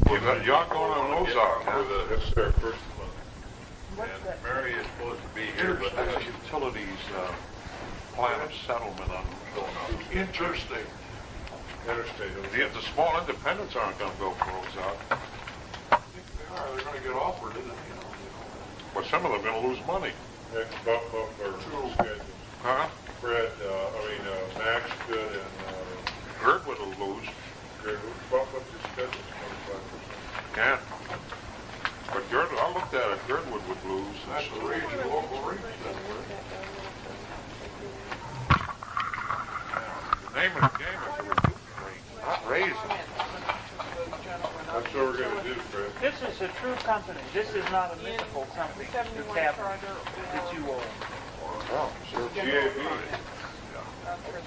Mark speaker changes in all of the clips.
Speaker 1: Y'all going on Ozark, huh?
Speaker 2: That's their first month.
Speaker 1: And Mary is supposed to be here, but that's utilities plan of settlement on what's going on. Interesting. The small independents aren't going to go for Ozark. I think they are. They're going to get offered, isn't it? But some of them are going to lose money.
Speaker 2: They can bump up their schedules.
Speaker 1: Huh?
Speaker 2: Max could and
Speaker 1: Girdwood will lose.
Speaker 2: Girdwood bump up his schedules 25%.
Speaker 1: Yeah. But Girdwood, I looked at it, Girdwood would lose. That's the region, local region. The name of the game is to reduce the rate, not raise it.
Speaker 2: That's what we're going to do, Fred.
Speaker 3: This is a true company. This is not a mythical something that you own.
Speaker 1: Oh, sure.
Speaker 2: GAB.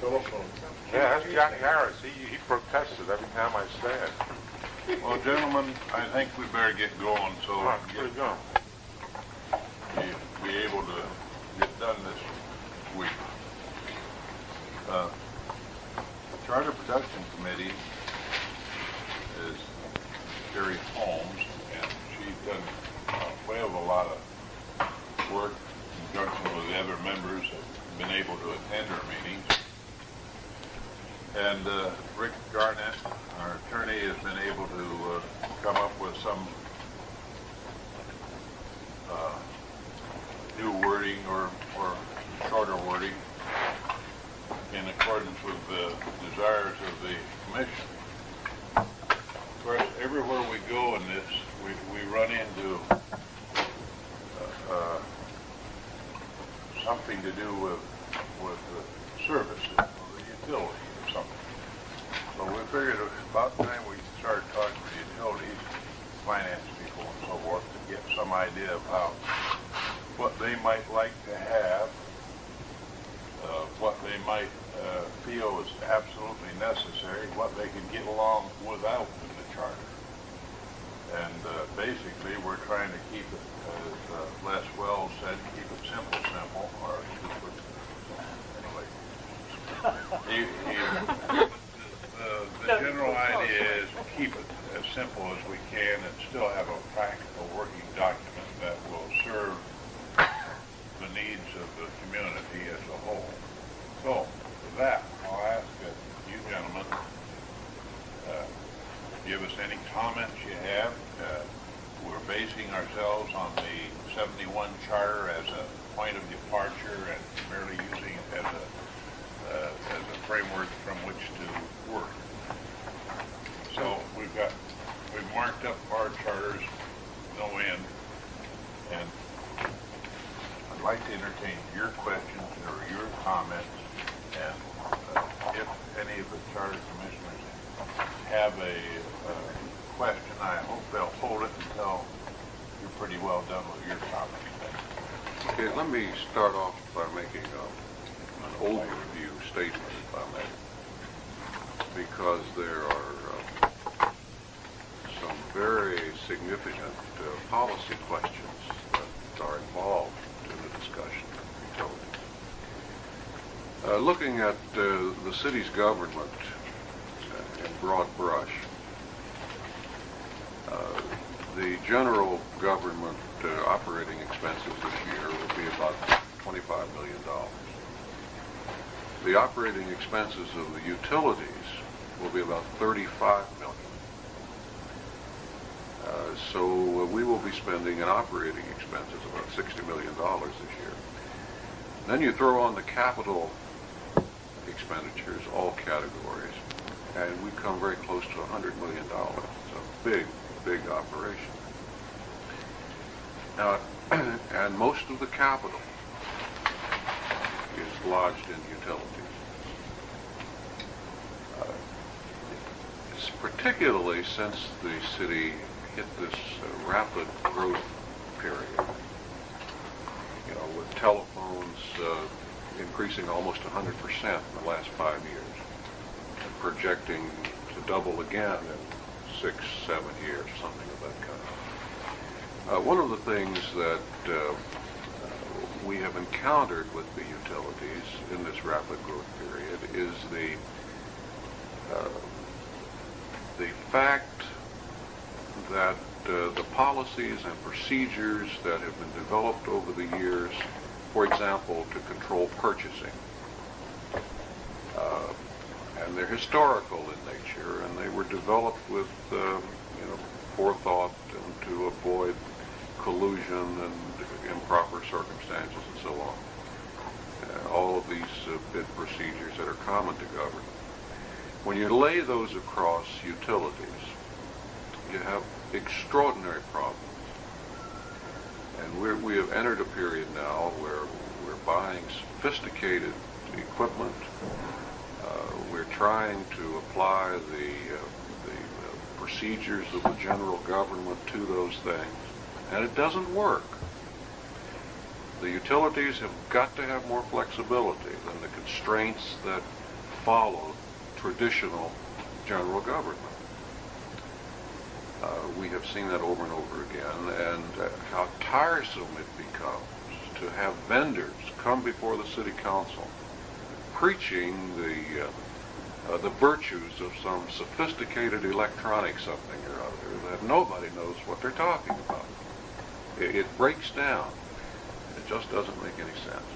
Speaker 2: Telephone.
Speaker 1: Yeah, that's Jack Harris. He protested every time I said.
Speaker 4: Well, gentlemen, I think we better get going so
Speaker 1: Where'd it go?
Speaker 4: be able to get done this week. Charter Production Committee is Jerry Holmes, and she's done a lot of work in conjunction with the other members that have been able to attend our meetings. And Rick Garnett, our attorney, has been able to come up with some new wording or shorter wording in accordance with the desires of the commission. Of course, everywhere we go in this, we run into something to do with the services or the utility or something. So we figured it was about time we started talking to the utilities, finance people and so forth, to get some idea of what they might like to have, what they might feel is absolutely necessary, what they can get along without in the charter. And basically, we're trying to keep it, as Les Wells said, keep it simple, or stupid. Anyway, the general idea is keep it as simple as we can and still have a practical working document that will serve the needs of the community as a whole. So, with that, I'll ask you gentlemen, give us any comments you have. We're basing ourselves on the 71 charter as a point of departure and merely using it as a framework from which to work. So we've marked up our charters, no end, and I'd like to entertain your questions or your comments, and if any of the charter commissioners have a question, I hope they'll hold it until you're pretty well done with your topic.
Speaker 5: Okay, let me start off by making an overview statement, if I may, because there are some very significant policy questions that are involved in the discussion of utilities. Looking at the city's government in broad brush, the general government operating expenses this year will be about $25 million. The operating expenses of the utilities will be about $35 million. So we will be spending in operating expenses about $60 million this year. Then you throw on the capital expenditures, all categories, and we come very close to $100 million. It's a big operation. Now, and most of the capital is lodged in utilities. Particularly since the city hit this rapid growth period, with telephones increasing almost 100% in the last 5 years, and projecting to double again in 6-7 years, something of that kind. One of the things that we have encountered with the utilities in this rapid growth period is the fact that the policies and procedures that have been developed over the years, for example, to control purchasing, and they're historical in nature, and they were developed with forethought and to avoid collusion and improper circumstances and so on. All of these bid procedures that are common to government. When you lay those across utilities, you have extraordinary problems. And we have entered a period now where we're buying sophisticated equipment. We're trying to apply the procedures of the general government to those things, and it doesn't work. The utilities have got to have more flexibility than the constraints that follow traditional general government. We have seen that over and over again, and how tiresome it becomes to have vendors come before the city council preaching the virtues of some sophisticated electronic something or other that nobody knows what they're talking about. It breaks down. It just doesn't make any sense.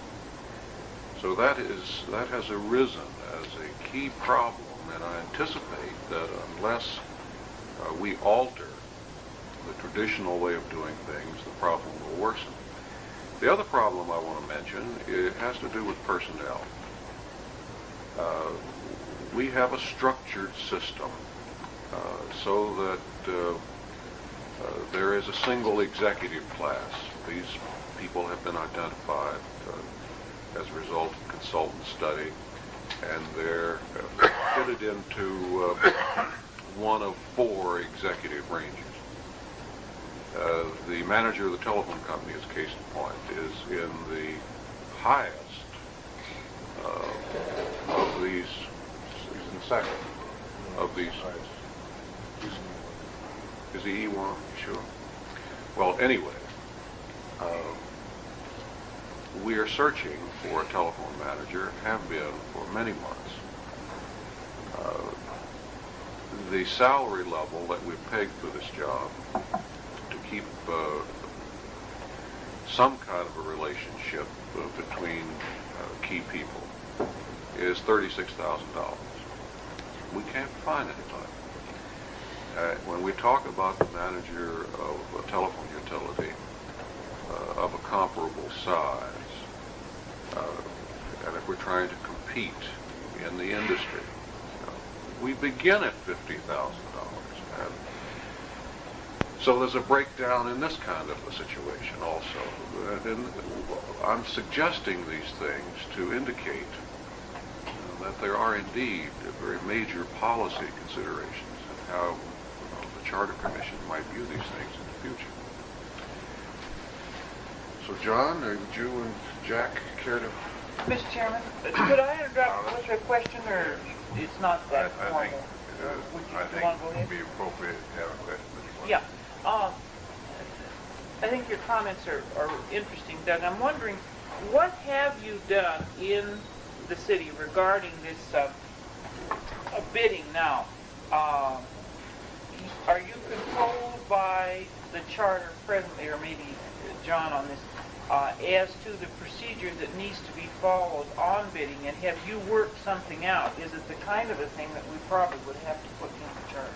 Speaker 5: So that has arisen as a key problem, and I anticipate that unless we alter the traditional way of doing things, the problem will worsen. The other problem I want to mention, it has to do with personnel. We have a structured system so that there is a single executive class. These people have been identified as a result of consultant study, and they're fitted into one of 4 executive ranges. The manager of the telephone company, as case in point, is in the highest of these. He's in the second of these. Is he E1? Sure. Well, anyway, we are searching for a telephone manager, have been for many months. The salary level that we've pegged for this job to keep some kind of a relationship between key people is $36,000. We can't find anybody. When we talk about the manager of a telephone utility of a comparable size, and if we're trying to compete in the industry, we begin at $50,000. And so there's a breakdown in this kind of a situation also. And I'm suggesting these things to indicate that there are indeed very major policy considerations in how the Charter Commission might view these things in the future. So, John, would you and Jack care to?
Speaker 3: Mr. Chairman, could I interrupt with a question, or it's not that formal?
Speaker 4: I think it would be appropriate to have a question.
Speaker 3: Yeah. I think your comments are interesting, Doug. I'm wondering, what have you done in the city regarding this bidding now? Are you controlled by the charter presently, or maybe John on this, as to the procedure that needs to be followed on bidding, and have you worked something out? Is it the kind of a thing that we probably would have to put in the charter?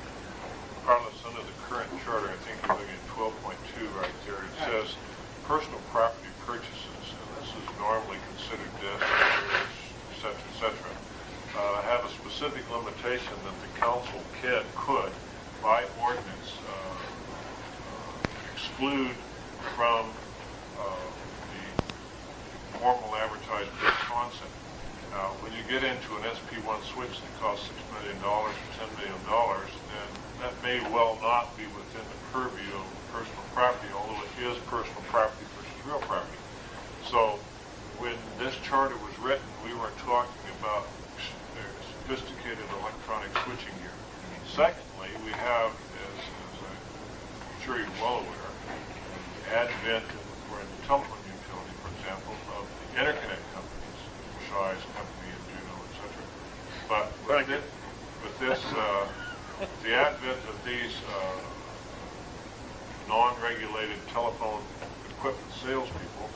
Speaker 2: Carlos, under the current charter, I think you're looking at 12.2 right there. It says personal property purchases, and this is normally considered debt, et cetera, have a specific limitation that the council could, by ordinance, exclude from the normal advertised bid concept. Now, when you get into an SP1 switch that costs $6 million or $10 million, then that may well not be within the purview of personal property, although it is personal property versus real property. So, when this charter was written, we weren't talking about sophisticated electronic switching gear. Secondly, we have, as I'm sure you're well aware, the advent for a telephone utility, for example, of the interconnect companies, Shies Company and Juno, etc. But with this, the advent of these non-regulated telephone equipment salespeople,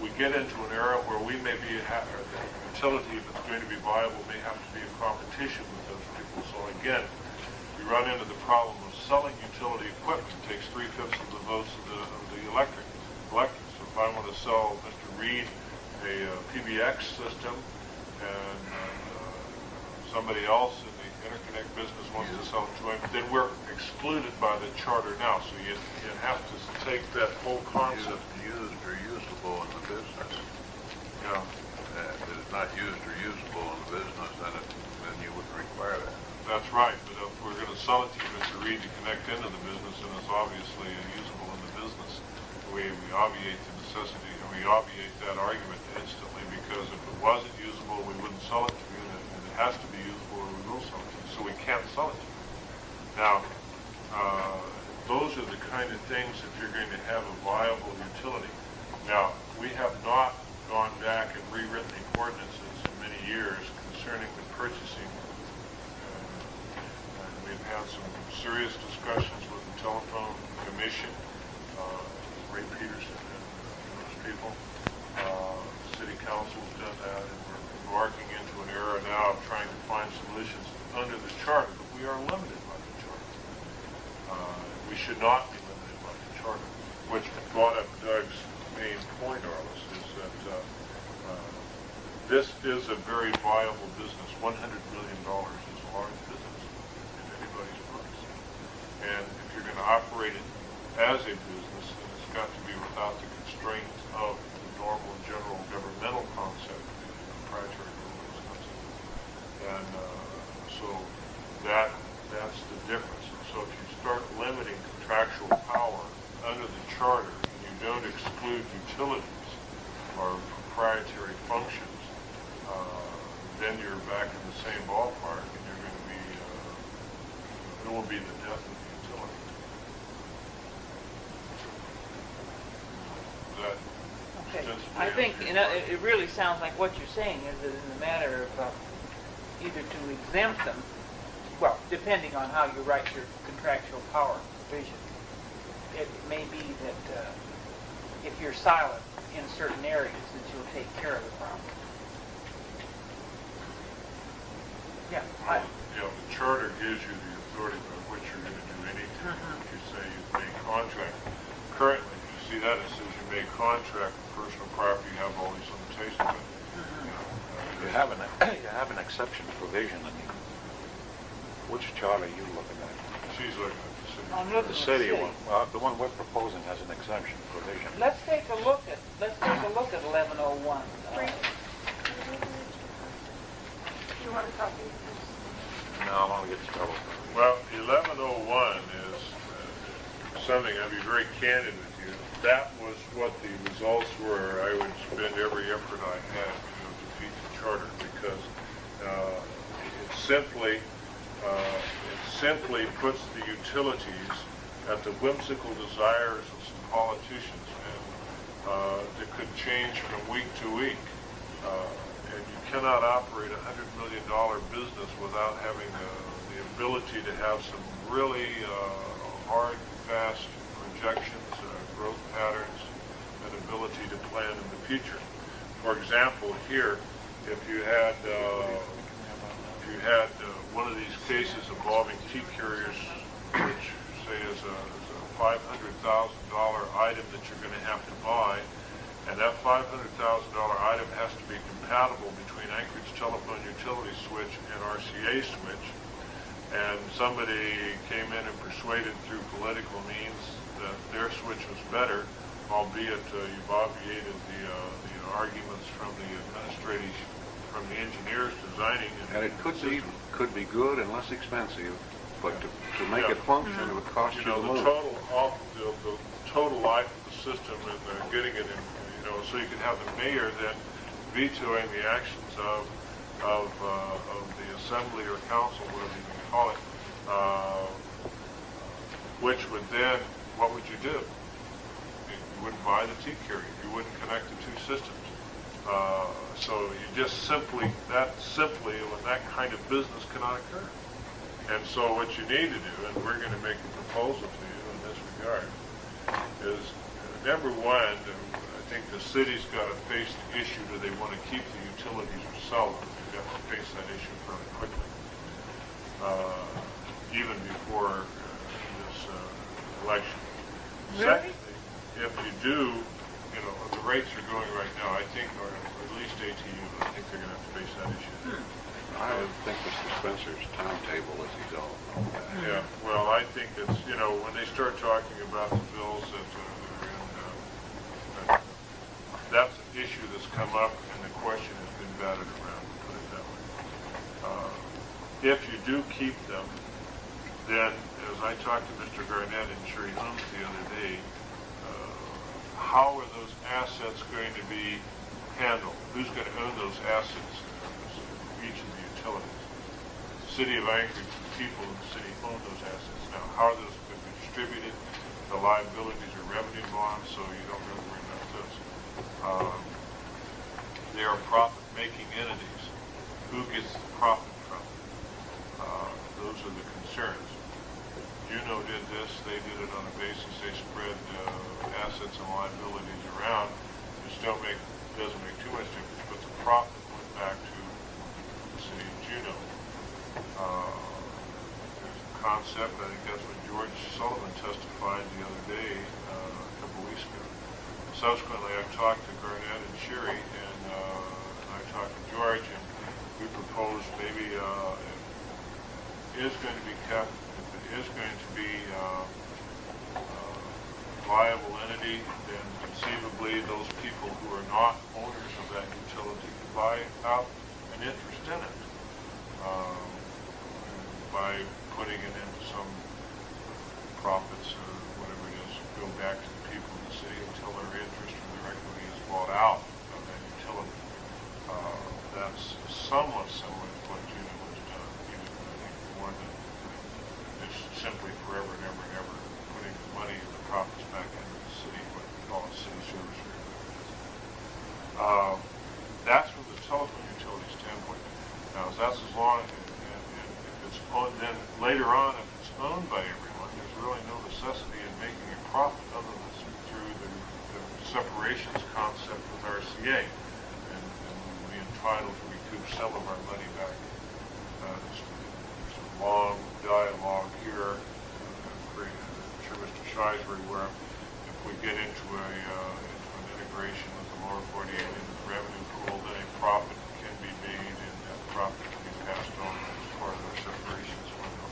Speaker 2: we get into an era where we may be, or the utility, if it's going to be viable, may have to be in competition with those people. So again, we run into the problem of selling utility equipment. It takes 3/5 of the votes of the electorate. So if I want to sell Mr. Reed a PBX system and somebody else in the interconnect business wants to sell it to him, then we're excluded by the charter now. So you have to take that whole concept.
Speaker 4: Used or usable in the business.
Speaker 2: Yeah.
Speaker 4: If it's not used or usable in the business, then you wouldn't require that.
Speaker 2: That's right, but if we're going to sell it to you, Mr. Reed, to connect into the business, and it's obviously usable in the business, we obviate the necessity, and we obviate that argument instantly, because if it wasn't usable, we wouldn't sell it to you, and if it has to be usable, we will sell it to you, so we can't sell it to you. Now, those are the kind of things if you're going to have a viable utility. Now, we have not gone back and rewritten the ordinances in many years concerning the purchasing. We've had some serious discussions with the Telephone Commission, Ray Peterson and those people. City Council's done that, and we're embarking into an era now of trying to find solutions under the charter, but we are limited by the charter. We should not be limited by the charter, which brought up Doug's main point, Arliss, is that this is a very viable business. $100 million is a large business in anybody's books. And if you're going to operate it as a business, then it's got to be without the constraints of the normal general governmental concept of the proprietary business. And so that's the difference. And so if you start limiting contractual power under the charter, and you don't exclude utilities or proprietary functions, then you're back in the same ballpark, and you're going to be, it will be the death of the utility. Is that
Speaker 3: Okay.
Speaker 2: ostensibly
Speaker 3: I think
Speaker 2: answer?
Speaker 3: it really sounds like what you're saying is that in the matter of either to exempt them, well, depending on how you write your contractual power provision, it may be that if you're silent in certain areas, that you'll take care of the problem. Yeah.
Speaker 2: The charter gives you the authority by which you're going to do anything. If you say you may contract, currently, you see that it says you may contract for personal property, you have all these limitations. But,
Speaker 6: You have an exception provision in which charter are you looking at?
Speaker 2: she's looking at the city.
Speaker 3: I'm looking
Speaker 6: The
Speaker 3: at
Speaker 6: city one. Well, the one we're proposing has an exemption provision.
Speaker 3: Let's take a look at 1101.
Speaker 7: You want a copy?
Speaker 6: No, I'm going to get in trouble.
Speaker 2: Well, 1101 is something, I'll be very candid with you. That was what the results were. I would spend every effort I had to defeat the charter, because it simply puts the utilities at the whimsical desires of some politicians, and that could change from week to week. And you cannot operate a $100 million business without having the ability to have some really hard, fast projections, growth patterns, and ability to plan in the future. For example, here, if you had one of these cases involving T carriers, which say is a $500,000 item that you're going to have to buy, and that $500,000 item has to be compatible between Anchorage Telephone Utility Switch and RCA Switch, and somebody came in and persuaded through political means that their switch was better, albeit you've obviated the arguments from the engineers designing it.
Speaker 5: And it could be good and less expensive, but to make it function, it would cost you the moon.
Speaker 2: The total life of the system and getting it in, so you could have the mayor then vetoing the actions of the assembly or council, whatever you can call it, which would then, what would you do? You wouldn't buy the T carrier. You wouldn't connect the two systems. So you just simply, when that kind of business cannot occur. And so what you need to do, and we're going to make a proposal to you in this regard, is number one, I think the city's got to face the issue, do they want to keep the utilities or sell them? They've got to face that issue fairly quickly, even before this election.
Speaker 3: Really?
Speaker 2: Secondly, if you do, you know, the rates are going right now, I think, or at least ATU, I think they're going to have to face that issue.
Speaker 5: I would think Mr. Spencer's timetable is his own.
Speaker 2: Yeah, well, I think it's, you know, when they start talking about the bills that are in, that's an issue that's come up, and the question has been batted around, to put it that way. If you do keep them, then, as I talked to Mr. Garnett and Sherry Holmes the other day, how are those assets going to be handled? Who's going to own those assets? Each of the utilities. The city of Anchorage, the people in the city own those assets. Now, how are those going to be distributed? The liabilities are revenue bonds, so you don't really worry about those. They are profit-making entities. Who gets the profit from them? Those are the concerns. Juneau did this. They did it on a basis. They spread assets and liabilities around. Just doesn't make too much difference, but the profit went back to city of Juneau. There's a concept, I think that's when George Sullivan testified the other day, a couple weeks ago. Subsequently, I've talked to Garnett and Sherry, and I talked to George, and we proposed maybe if it is going to be kept, if it is going to be a viable entity, then conceivably those people who are not owners of that utility could buy out an interest in it by putting it into some profits or whatever it is, go back to the people in the city until their interest or their equity is bought out of that utility. That's somewhat similar to what Juneau has done, even I think more than it's simply forever and ever and ever putting the money and the profits back into the city, what we call a city service agreement. That's from the telephone utility standpoint. Now, that's as long as, and if it's owned, then later on, if it's owned by everyone, there's really no necessity in making a profit other than through the separations concept with RCA, and we'll be entitled to recoup some of our money back. There's a long dialogue here. I'm sure Mr. Shies very well. If we get into an integration with the lower 48 into the revenue pool, then a profit can be made, and that profit can be passed on as part of their separations window.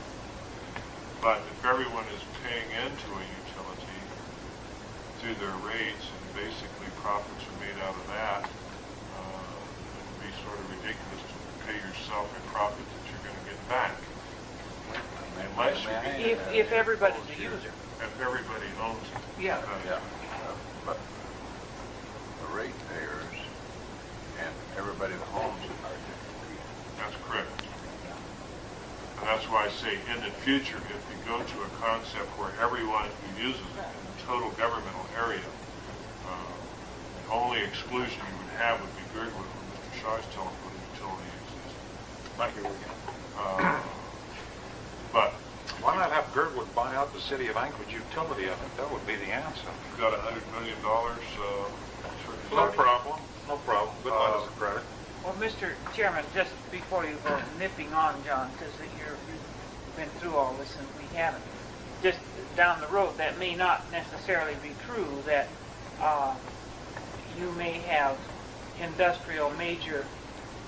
Speaker 2: But if everyone is paying into a utility through their rates, and basically profits are made out of that, it would be sort of ridiculous to pay yourself a profit that you're going to get back. Unless you
Speaker 3: If everybody's a user.
Speaker 2: if everybody owns it.
Speaker 3: Yeah.
Speaker 4: But the ratepayers and everybody that owns it are different people.
Speaker 2: That's correct. And that's why I say in the future, if we go to a concept where everyone who uses it in the total governmental area, the only exclusion you would have would be Girdwood, when Mr. Shaw's telephone utility exists.
Speaker 6: Thank you again.
Speaker 2: But
Speaker 6: Why not have Girdwood buy out the city of Anchorage utility? I think that would be the answer.
Speaker 2: we've got $100 million.
Speaker 6: No problem. No problem. Good letters of credit.
Speaker 3: Well, Mr. Chairman, just before you go nipping on, John, because you've been through all this and we haven't. Just down the road, that may not necessarily be true, that you may have industrial major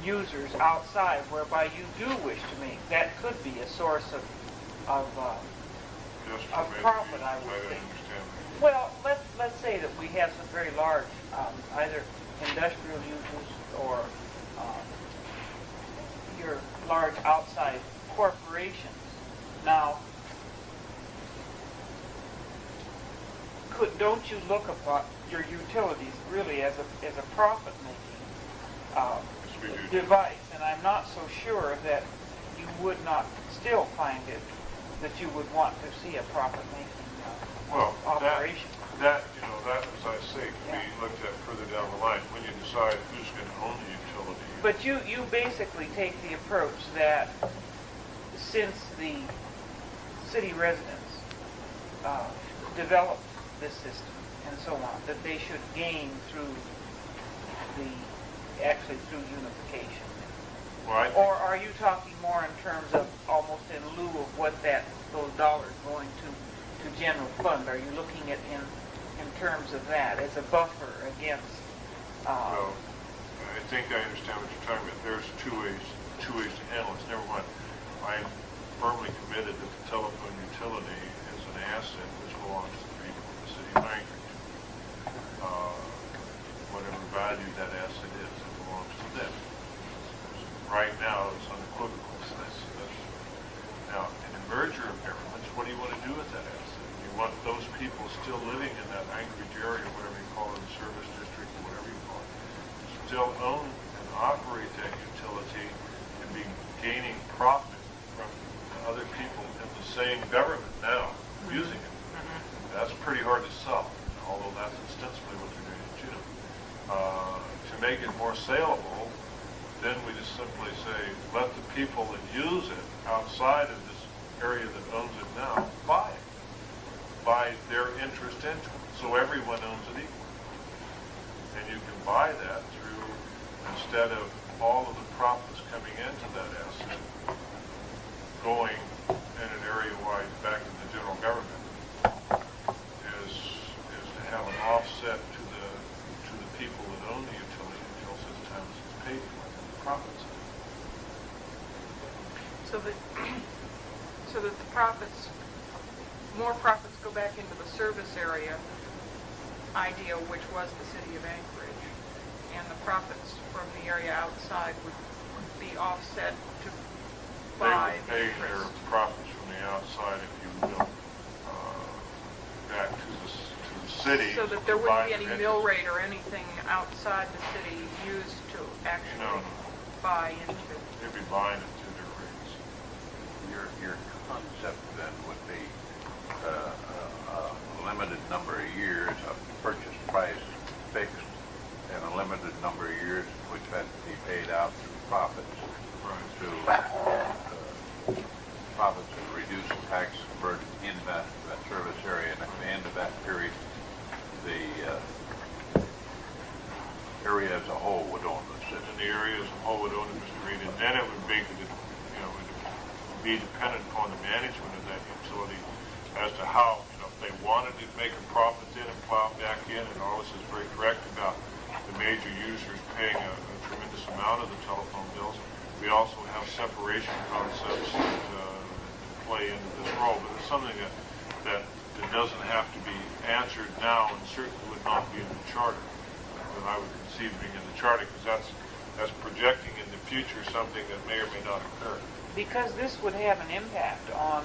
Speaker 3: users outside whereby you do wish to make. That could be a source of profit, I would think. Well, let's say that we have some very large, either industrial users or your large outside corporations. Now, don't you look upon your utilities really as a profit-making device? And I'm not so sure that you would not still find it that you would want to see a profit-making operation.
Speaker 2: That, as I say, can be looked at further down the line when you decide who's going to own the utility.
Speaker 3: But you basically take the approach that since the city residents developed this system and so on, that they should gain through through unification?
Speaker 2: Well,
Speaker 3: Or are you talking more in terms of almost in lieu of what those dollars going to general fund? Are you looking at in terms of that as a buffer against?
Speaker 2: well, I think I understand what you're talking about. There's two ways to handle it. Number one, I'm firmly committed that the telephone utility is an asset which belongs to the people of the city of Anchorage. Whatever value that asset is, it belongs to them. Right now, it's unequivocal. So that's now, in a merger of governments, what do you want to do with that asset? You want those people still living in that Anchorage area, whatever you call it, the service district, or whatever you call it, still own and operate that utility and be gaining profit from other people in the same government now using it. That's pretty hard to sell, although that's ostensibly what they're doing in Juneau. To make it more saleable, then we just simply say, let the people that use it outside of this area that owns it now buy it, buy their interest into it, so everyone owns it equally. And you can buy that through, instead of all of the profits coming into that asset going in an area-wide back to the general government, is to have an offset to the people that own the utility until such time as it's paid for and the profits.
Speaker 7: So that the profits, more profits go back into the service area idea, which was the city of Anchorage, and the profits from the area outside would be offset to buy the
Speaker 2: They
Speaker 7: interest.
Speaker 2: their profits from the outside, if you will, back to the city.
Speaker 7: So that there wouldn't be any mill rate or anything outside the city used to actually
Speaker 2: No.
Speaker 7: buy into.
Speaker 2: They'd be buying it through their rates.
Speaker 4: Your concept then would be a limited number of years of purchase price fixed and a limited number of years which had to be paid out through profits to profits and reduce the tax burden in that service area. And at the end of that period, the area as a whole would own the city.
Speaker 2: And the area as a whole would own it, Mr. Reed, and then it would be, it would be dependent upon the management of that utility as to how, if they wanted to make a profit then and plow back in, and all this is very correct about the major users paying a tremendous amount of the telephone bills. We also have separation concepts that play into this role, but it's something that doesn't have to be answered now and certainly would not be in the charter. That I would conceive being in the charter, because that's projecting in the future something that may or may not occur.
Speaker 3: Because this would have an impact on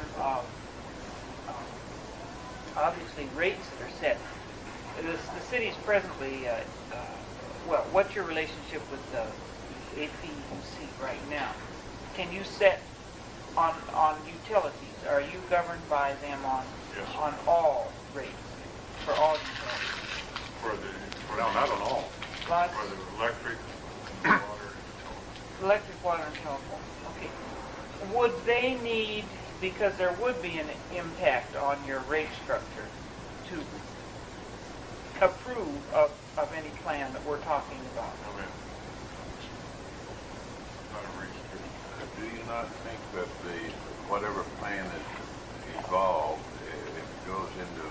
Speaker 3: obviously rates that are set. The city's presently, well, what's your relationship with the APUC right now? Can you set on utilities? Are you governed by them on
Speaker 2: Yes.
Speaker 3: on all rates for all utilities?
Speaker 2: No,
Speaker 5: not at all.
Speaker 3: But
Speaker 2: For the electric, water, and
Speaker 3: electric, water, and telephone. Okay. Would they need, because there would be an impact on your rate structure, to approve of any plan that we're talking about?
Speaker 2: telephone. Not a restriction.
Speaker 4: Do you not think that whatever plan is evolved, if it goes into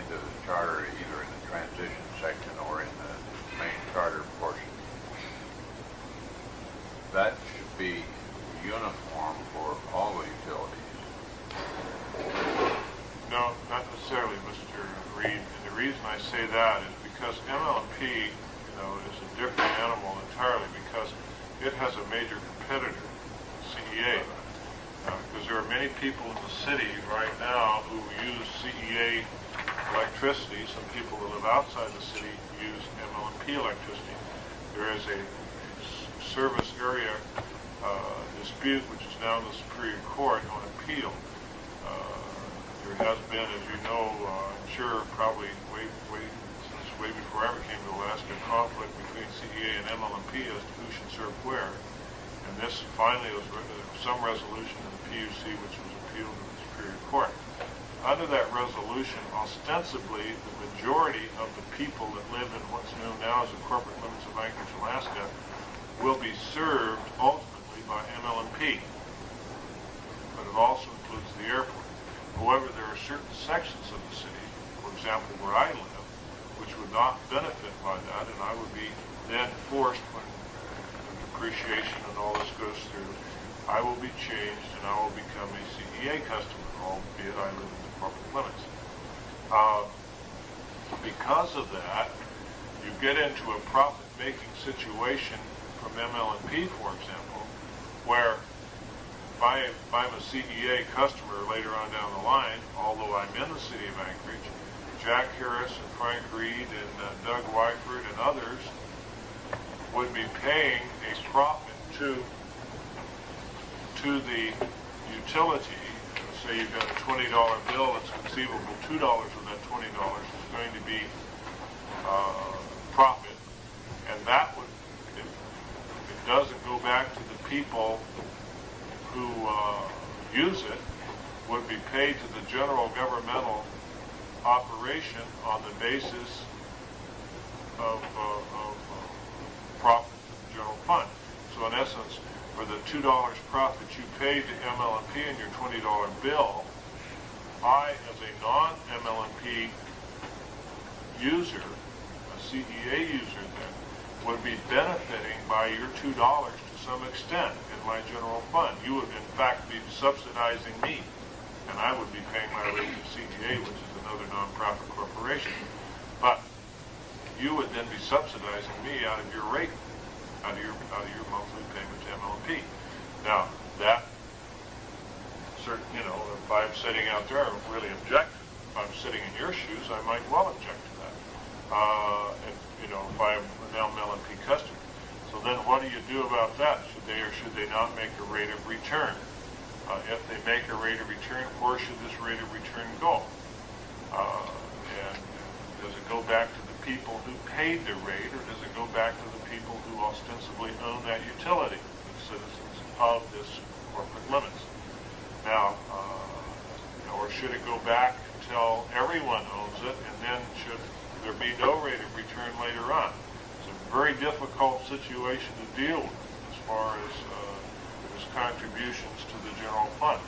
Speaker 4: the charter, either in the transition section or in the main charter portion, that should be uniform for all the utilities?
Speaker 2: No, not necessarily, Mr. Reed. And the reason I say that is because MLP, is a different animal entirely, because it has a major competitor, CEA. Because there are many people in the city right now who use CEA electricity. Some people who live outside the city use MLP electricity. There is a service area dispute which is now in the Superior Court on appeal. There has been, as you know, I'm sure probably since way before I ever came to Alaska, conflict between CEA and MLMP as to who should serve where. And this finally was some resolution in the PUC which was appealed to the Superior Court. Under that resolution, ostensibly, the majority of the people that live in what's known now as the corporate limits of Anchorage, Alaska, will be served ultimately by MLMP. But it also includes the airport. However, there are certain sections of the city, for example, where I live, which would not benefit by that, and I would be then forced, when the depreciation and all this goes through, I will be changed and I will become a CEA customer, albeit I live in the corporate limits. Because of that, you get into a profit-making situation from MLMP, for example, where if I'm a CEA customer later on down the line, although I'm in the city of Anchorage, Jack Harris and Frank Reed and Doug Wyford and others would be paying a profit to the utility. Say you've got a $20 bill, it's conceivable $2 of that $20 is going to be profit, and that would, if it doesn't go back to the people who use it, would be paid to the general governmental operation on the basis of profit to the general fund. So in essence, for the $2 profit you paid to MLMP in your $20 bill, I, as a non-MLMP user, a CEA user then, would be benefiting by your $2 to some extent in my general fund. You would in fact be subsidizing me, and I would be paying my rate to CEA, which is another nonprofit corporation. But you would then be subsidizing me out of your rate, out of your monthly payment to MLMP. Now, that, if I'm sitting out there, I really object. If I'm sitting in your shoes, I might well object to that. If I'm an MLMP customer. So then what do you do about that? Should they or should they not make a rate of return? If they make a rate of return, where should this rate of return go? And does it go back to the people who paid the rate, or does it go back to the people who ostensibly own that utility, the citizens of this corporate limits? Now, or should it go back until everyone owns it, and then should there be no rate of return later on? It's a very difficult situation to deal with as far as contributions to the general fund.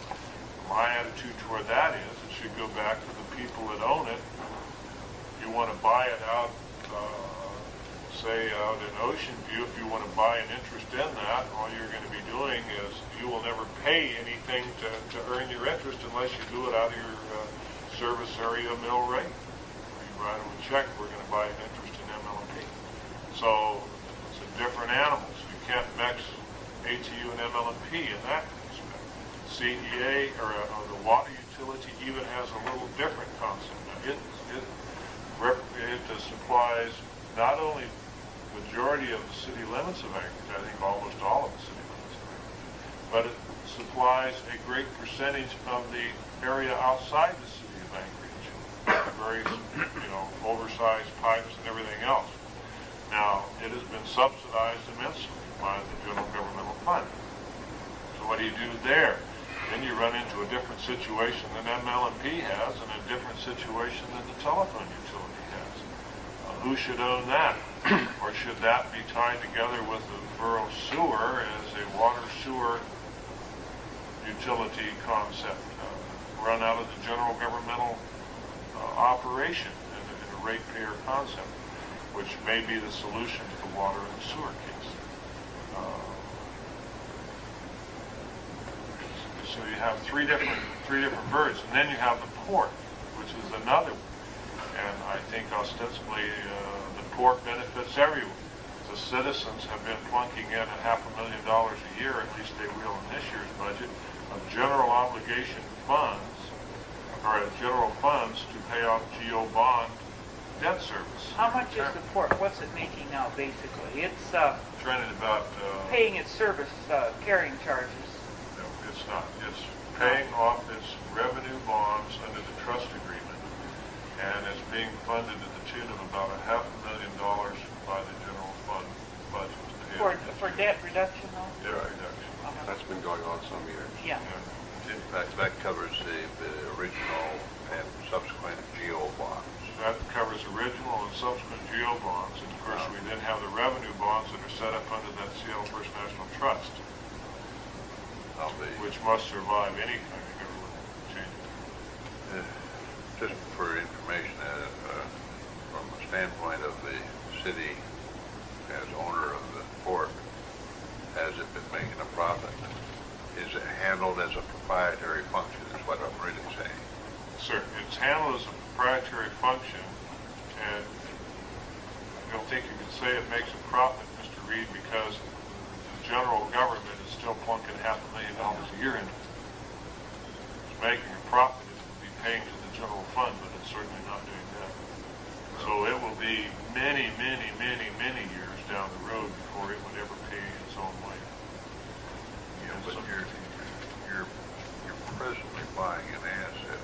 Speaker 2: My attitude toward that is it should go back to the people that own it. You want to buy it out, say out in Ocean View, if you want to buy an interest in that, all you're going to be doing is you will never pay anything to earn your interest unless you do it out of your service area mill rate. You write them a check, we're going to buy an interest in MLMP. So it's a different animal. So you can't mix ATU and MLMP in that respect. CEA or the water utility even has a little different concept. Now, it supplies not only the majority of the city limits of Anchorage, I think almost all of the city limits of Anchorage, but it supplies a great percentage of the area outside the city of Anchorage, very oversized pipes and everything else. Now, it has been subsidized immensely by the general governmental fund. So what do you do there? Then you run into a different situation than MLMP has and a different situation than the telephone utility has. Who should own that? Or should that be tied together with the borough sewer as a water sewer utility concept, run out of the general governmental operation in a ratepayer concept, which may be the solution to the water and the sewer case. So you have three different birds, and then you have the port, which is another one. And I think ostensibly the port benefits everyone. The citizens have been plunking in $500,000 a year, at least they will in this year's budget, of general obligation funds, or general funds to pay off GO bond debt service.
Speaker 3: How much is the port? What's it making now, basically? It's
Speaker 2: trending about
Speaker 3: paying its service carrying charges.
Speaker 2: No, it's not. It's paying off its revenue bonds under the trust agreement, and it's being funded to the tune of about $500,000 by the general fund budget to
Speaker 3: For debt reduction though?
Speaker 2: debt reduction.
Speaker 5: That's been going on some years.
Speaker 3: Yeah.
Speaker 4: In fact, that covers the original and subsequent GO bonds.
Speaker 2: That covers original and subsequent GO bonds, and of course we then have the revenue bonds that are set up under that Seattle First National Trust, which must survive any kind of government change.
Speaker 4: Just for information, from the standpoint of the city as owner of the port, has it been making a profit? Is it handled as a proprietary function, is what I'm really saying.
Speaker 2: Sir, it's handled as a proprietary function, and I don't think you can say it makes a profit, Mr. Reed, because the general government is still plunking $500,000 a year into it. It's making a profit, it would be paying to the general fund, but it's certainly not doing that. So it will be many, many, many, many years down the road before it would ever pay its own way.
Speaker 4: Yeah, but you're presently buying an asset.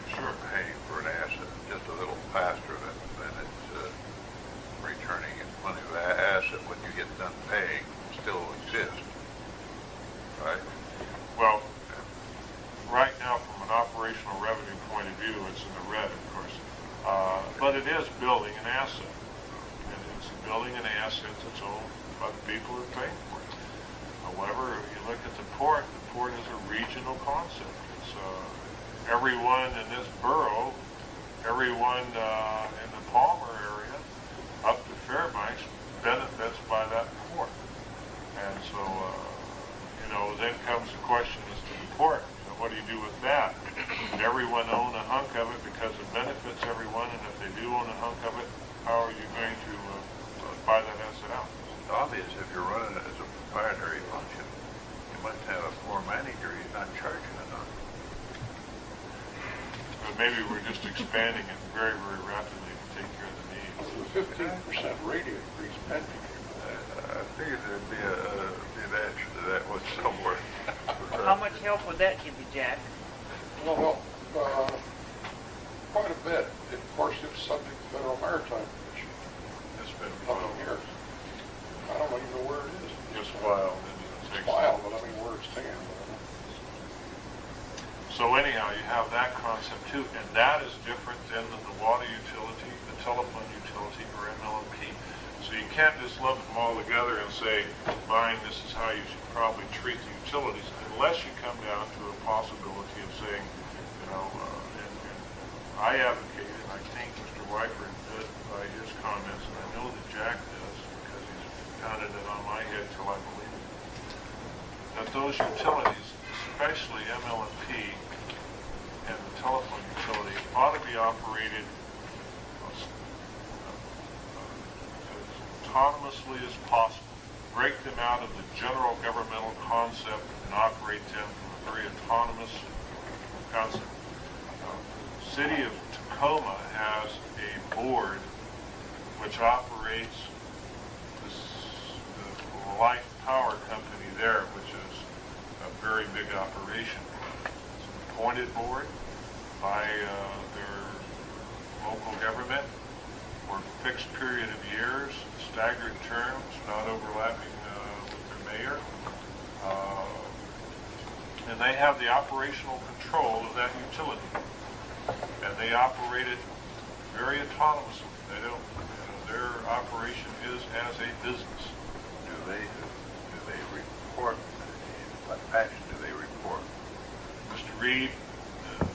Speaker 2: Sure.
Speaker 4: Paying for an asset just a little faster than it's returning its money. The asset, when you get done paying, still exists, right?
Speaker 2: Well, right now, from an operational revenue point of view, it's in the red, of course. But it is building an asset. And it's building an asset that's owned by the people who are paying for it. However, if you look at the port is a regional concept. It's everyone in this borough, everyone in the Palmer area, up to Fairbanks, benefits by that port. And so, then comes the question as to the port. So what do you do with that? Does everyone own a hunk of it because it benefits everyone? And if they do own a hunk of it, how are you going to buy that asset out?
Speaker 4: It's obvious if you're running it as a proprietary function, you must have a poor manager, he's not charging enough.
Speaker 2: But maybe we're just expanding it very, very rapidly to take care of the needs.
Speaker 1: 15% rate increase pending.
Speaker 4: I figured there'd be an answer to that one somewhere.
Speaker 3: How much help would that give you, Jack?
Speaker 1: Well, quite a bit. Of course, it's subject to Federal Maritime Commission.
Speaker 2: It's been
Speaker 1: Up here. I don't even know where it is.
Speaker 2: just filed.
Speaker 1: It's filed, but I mean where it's taken.
Speaker 2: So anyhow, you have that concept too, and that is different than the water utility, the telephone utility, or MLMP. So you can't just lump them all together and say, fine, this is how you should probably treat the utilities, unless you come down to a possibility of saying, and I advocate, and I think Mr. Wyford did by his comments, and I know that Jack does, because he's pounded it on my head till I believe it, that those utilities, especially MLMP and the telephone utility, ought to be operated as autonomously as possible. Break them out of the general governmental concept and operate them from a very autonomous concept. The city of Tacoma has a board which operates the Light Power Company there, which is a very big operation. It's an appointed board by their local government for a fixed period of years, staggered terms, not overlapping with the mayor. And they have the operational control of that utility. And they operate it very autonomously. They don't, their operation is as a business.
Speaker 4: Do they report? What fashion do they report?
Speaker 2: Mr. Reed, the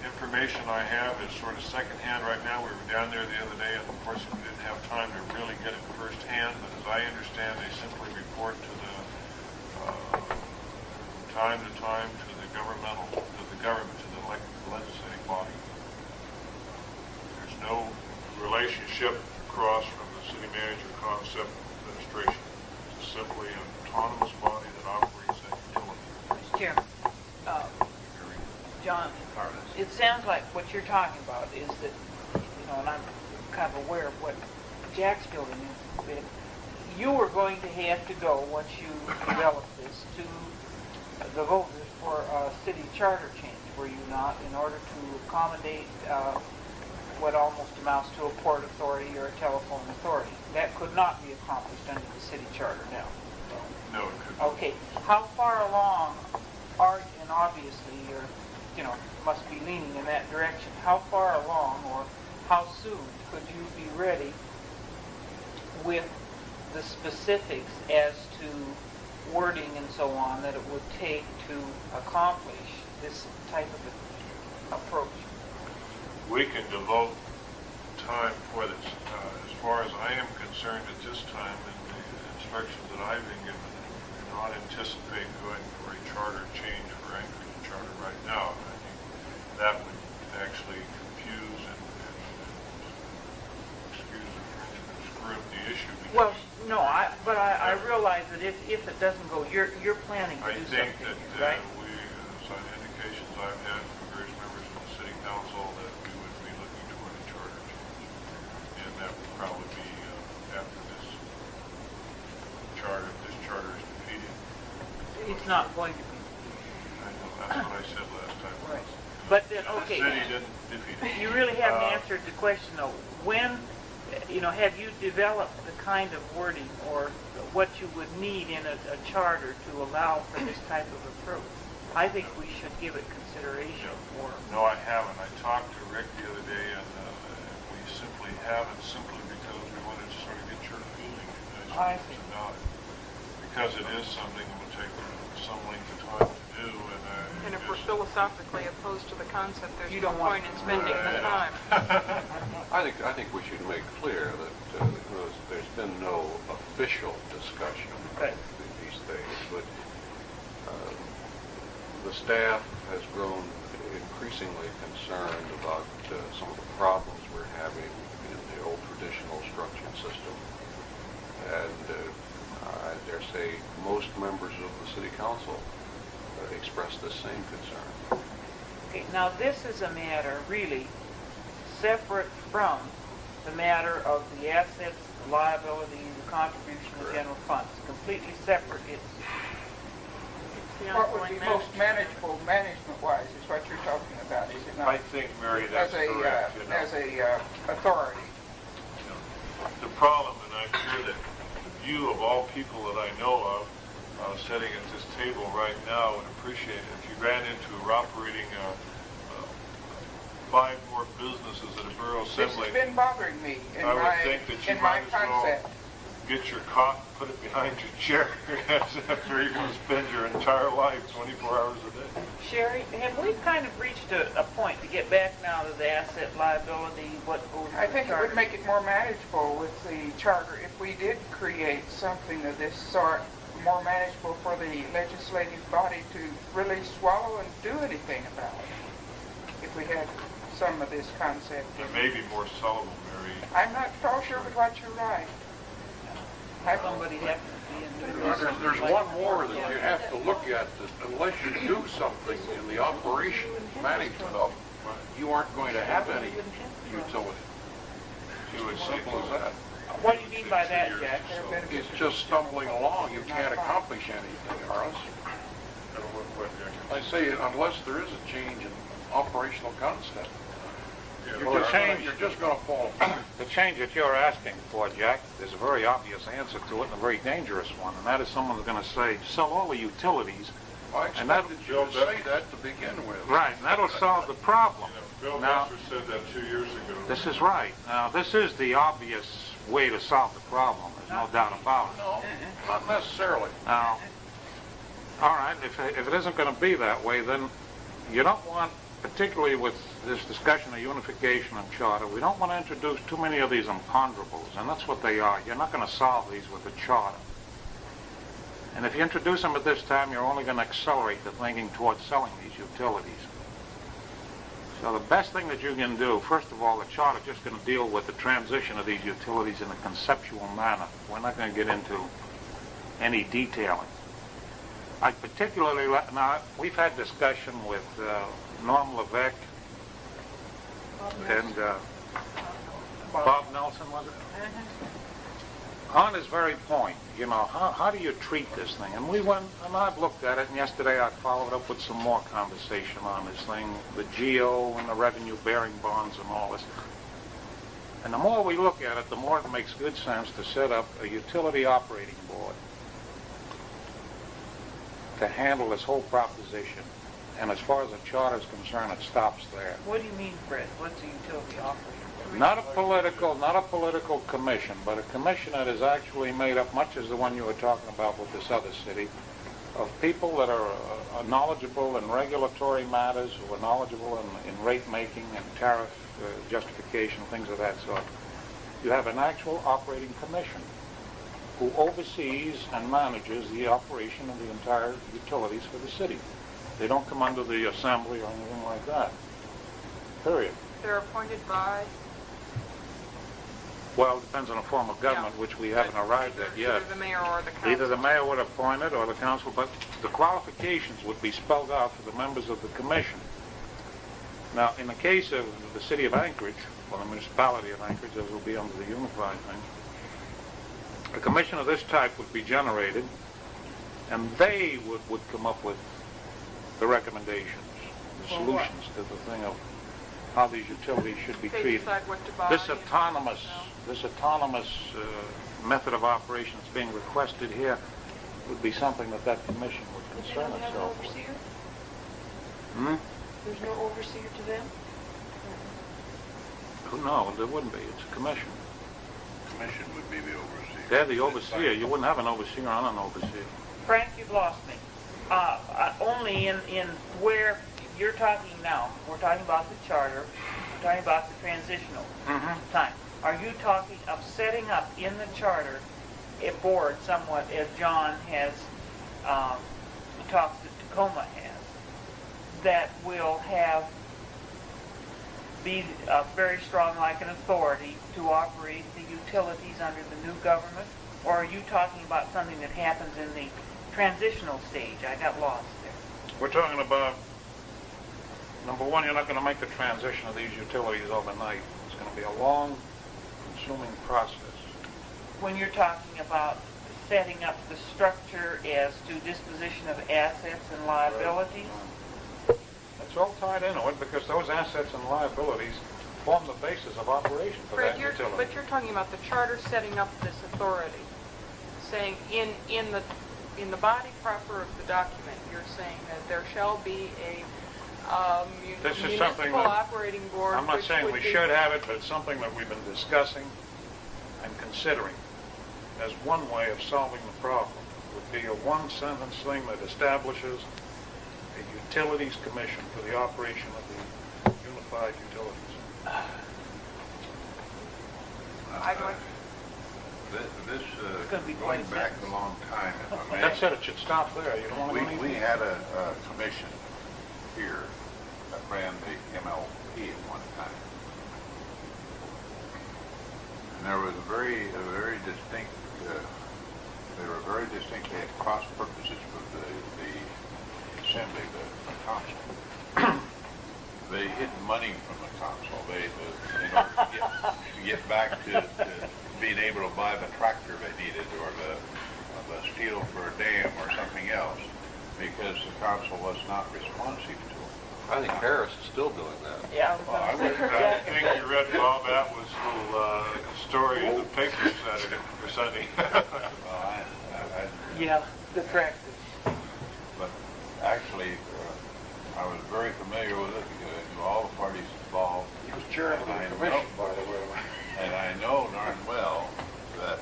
Speaker 2: information I have is sort of secondhand right now. We were down there the other day, and of course we didn't have time to really get it firsthand, but as I understand, they simply report to the time to time to the government, to the legislative body. There's no relationship across from the city manager concept administration. It's simply an autonomous body that operates that utility.
Speaker 3: Mr. Chairman, John, it sounds like what you're talking about is that, and I'm kind of aware of what Jack's building is a bit, you were going to have to go, once you develop this, to the voters for a city charter change, were you not, in order to accommodate what almost amounts to a port authority or a telephone authority. That could not be accomplished under the city charter now.
Speaker 2: No, it could not.
Speaker 3: Okay, how far along are, and obviously you're, must be leaning in that direction, how far along or how soon could you be ready with the specifics as to wording and so on that it would take to accomplish this type of approach?
Speaker 2: We can devote time for this. As far as I am concerned at this time, in the instructions that I've been given, I do not anticipate going for a charter change for Anchorage charter right now. I think that would actually confuse and excuse the French, screw up the issue.
Speaker 3: Well, no, but I realize that if it doesn't go, you're planning to
Speaker 2: I
Speaker 3: do
Speaker 2: think
Speaker 3: something,
Speaker 2: that
Speaker 3: right?
Speaker 2: we, some indications I've had from various members of the city council, that we would be looking toward a charter change. And that would probably be after this charter is defeated.
Speaker 3: It's not going to be.
Speaker 2: I know, that's what I said last time.
Speaker 3: Right. But then, okay.
Speaker 2: The city didn't defeat it.
Speaker 3: You really haven't answered the question, though. When, have you developed the kind of wording or what you would need in a charter to allow for this type of approach? I think we should give it consideration for.
Speaker 2: No, I haven't. I talked to Rick the other day, and we simply haven't, simply because we wanted to sort of get your feeling
Speaker 3: I see.
Speaker 2: about it. Because it is something that would take some length of time to do,
Speaker 7: And if we're philosophically opposed to the concept, there's
Speaker 3: You
Speaker 7: no
Speaker 3: don't want
Speaker 7: point in spending the time.
Speaker 5: I think we should make clear that there's been no official discussion
Speaker 3: Right.
Speaker 5: of these things, but the staff has grown increasingly concerned about some of the problems we're having in the old traditional structured system. And I dare say most members of the city council express the same concern.
Speaker 3: Okay, now this is a matter really separate from the matter of the assets, the liability, the contribution to general funds. Completely separate. It's
Speaker 7: The
Speaker 8: What would
Speaker 7: ongoing
Speaker 8: be most manageable, management-wise, is what you're talking about, is it not?
Speaker 2: I think, Mary, that's correct.
Speaker 8: As a authority.
Speaker 2: The problem, and I'm sure that you, of all people that I know of, sitting at this table right now, would appreciate it if you ran into or operating 5 more businesses at a borough
Speaker 8: This
Speaker 2: assembly.
Speaker 8: has been bothering me in
Speaker 2: I would
Speaker 8: my,
Speaker 2: think that you
Speaker 8: in my
Speaker 2: might as well
Speaker 8: concept.
Speaker 2: get your coffee, put it behind your chair, after you're going to spend your entire life 24 hours a day.
Speaker 3: Sherry, have we kind of reached a point to get back now to the asset liability, what goes
Speaker 8: I
Speaker 3: with
Speaker 8: think
Speaker 3: the
Speaker 8: it would
Speaker 3: charter?
Speaker 8: make it more manageable with the charter if we did create something of this sort, more manageable for the legislative body to really swallow and do anything about it. If we had some of this concept.
Speaker 2: It may be more solvable, Mary.
Speaker 8: I'm not at all sure but what you're right.
Speaker 3: Somebody have to be in the...
Speaker 5: There's one more that you have to look at, that unless you do something in the operation and management of it, you aren't going to have any utility. It's simple as that.
Speaker 3: What do you mean by that, Jack?
Speaker 5: It's just stumbling along. You can't accomplish anything, Arliss. I say unless there is a change in operational concept, you're just going to fall apart.
Speaker 6: The change that you're asking for, Jack, there's a very obvious answer to it and a very dangerous one, and that is someone's going to say, sell all the utilities.
Speaker 5: I expected you to say that to begin with.
Speaker 6: Right, and that'll solve the problem.
Speaker 2: Bill
Speaker 6: Now-
Speaker 2: Messer said that 2 years ago.
Speaker 6: This is right. Now, this is the obvious way to solve the problem. There's no doubt about it.
Speaker 5: No, not necessarily.
Speaker 6: Now, all right, if it isn't going to be that way, then you don't want, particularly with this discussion of unification and charter, we don't want to introduce too many of these imponderables, and that's what they are. You're not going to solve these with a charter. And if you introduce them at this time, you're only going to accelerate the thinking towards selling these utilities. So the best thing that you can do, first of all, the charter is just going to deal with the transition of these utilities in a conceptual manner. We're not going to get into any detailing. I particularly, now, we've had discussion with Norm Levesque and Bob Nelson, was it? On this very point, you know, how do you treat this thing? And we went, and I've looked at it, and yesterday I followed up with some more conversation on this thing, the GO and the revenue-bearing bonds and all this. And the more we look at it, the more it makes good sense to set up a utility operating board to handle this whole proposition. And as far as the charter is concerned, it stops there.
Speaker 3: What do you mean, Fred? What's a utility operating board?
Speaker 6: Not a political commission, but a commission that is actually made up, much as the one you were talking about with this other city, of people that are knowledgeable in regulatory matters, who are knowledgeable in rate making and tariff justification, things of that sort. You have an actual operating commission who oversees and manages the operation of the entire utilities for the city. They don't come under the assembly or anything like that. Period.
Speaker 7: They're appointed by?
Speaker 6: Well, it depends on the form of government,
Speaker 7: Yeah.
Speaker 6: which we haven't arrived at yet.
Speaker 7: Either the mayor or the council.
Speaker 6: Either the mayor would appoint it or the council, but the qualifications would be spelled out for the members of the commission. Now, in the case of the city of Anchorage, or the municipality of Anchorage, as will be under the unified thing, a commission of this type would be generated, and they would come up with the recommendations, the
Speaker 3: For what?
Speaker 6: solutions to the thing of how these utilities should be
Speaker 7: They
Speaker 6: treated.
Speaker 7: decide what to buy.
Speaker 6: This autonomous method of operation that's being requested here would be something that commission would concern
Speaker 3: They don't have an
Speaker 6: itself with.
Speaker 3: overseer?
Speaker 6: Hmm?
Speaker 3: There's no overseer to them?
Speaker 6: No, there wouldn't be. It's a commission.
Speaker 4: Commission would be the overseer.
Speaker 6: They're the overseer. You wouldn't have an overseer on an overseer.
Speaker 3: Frank, you've lost me. Only in where you're talking now, we're talking about the charter, we're talking about the transitional time. Are you talking of setting up in the charter a board somewhat as John has talked to Tacoma has, that will be very strong like an authority to operate the utilities under the new government? Or are you talking about something that happens in the transitional stage? I got lost there.
Speaker 6: We're talking about, number one, you're not going to make the transition of these utilities overnight. It's going to be a long, consuming process.
Speaker 3: When you're talking about setting up the structure as to disposition of assets and liabilities?
Speaker 6: It's all tied into it because those assets and liabilities form the basis of operation for
Speaker 7: Fred,
Speaker 6: that utility.
Speaker 7: but you're talking about the charter setting up this authority, saying in the body proper of the document, you're saying that there shall be a
Speaker 6: This is something
Speaker 7: municipal
Speaker 6: that-
Speaker 7: operating board.
Speaker 6: I'm not
Speaker 7: which
Speaker 6: saying
Speaker 7: would
Speaker 6: we
Speaker 7: be-
Speaker 6: should have it, but it's something that we've been discussing and considering as one way of solving the problem. It would be a one-sentence thing that establishes a utilities commission for the operation of the unified utilities.
Speaker 7: I'd like
Speaker 4: This,
Speaker 3: gonna be
Speaker 4: going
Speaker 3: quite a
Speaker 4: back
Speaker 3: sentence.
Speaker 4: a long time, if I may.
Speaker 6: That said, it should stop there. You don't want to
Speaker 4: We had a commission here that ran the MLP at one time. And there was a very distinct, they were very distinct, they had cross purposes with the assembly, the council. They hid money from the council. In order to get back to being able to buy the tractor they needed or the steel for a dam or something else, because the council was not responsive to them.
Speaker 5: I think Harris is still doing that.
Speaker 3: Yeah,
Speaker 2: I think you read Bob Atwood's little story in the paper Saturday or Sunday.
Speaker 3: yeah, the practice.
Speaker 4: But actually, I was very familiar with it because I knew all the parties involved.
Speaker 6: He was chairman of the commission, by the way.
Speaker 4: And I know darn well that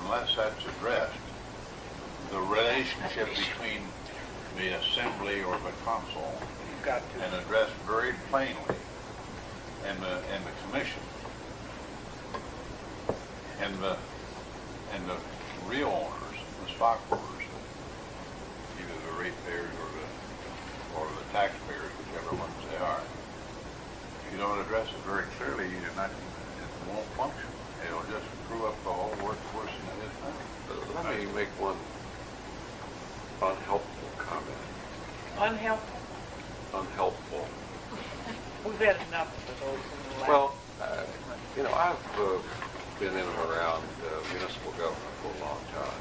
Speaker 4: unless that's addressed, the relationship between the assembly or the council
Speaker 3: You've got to.
Speaker 4: and addressed very plainly and the commission and the real owners, the stockholders, either the ratepayers or the taxpayers, whichever ones they are. If you don't address it very clearly, it won't function. It'll just screw up the whole workforce in this country.
Speaker 5: Let me make one unhelpful comment.
Speaker 3: Unhelpful.
Speaker 5: Unhelpful.
Speaker 3: We've had enough of those in the last...
Speaker 5: Well, I've been in and around municipal government for a long time.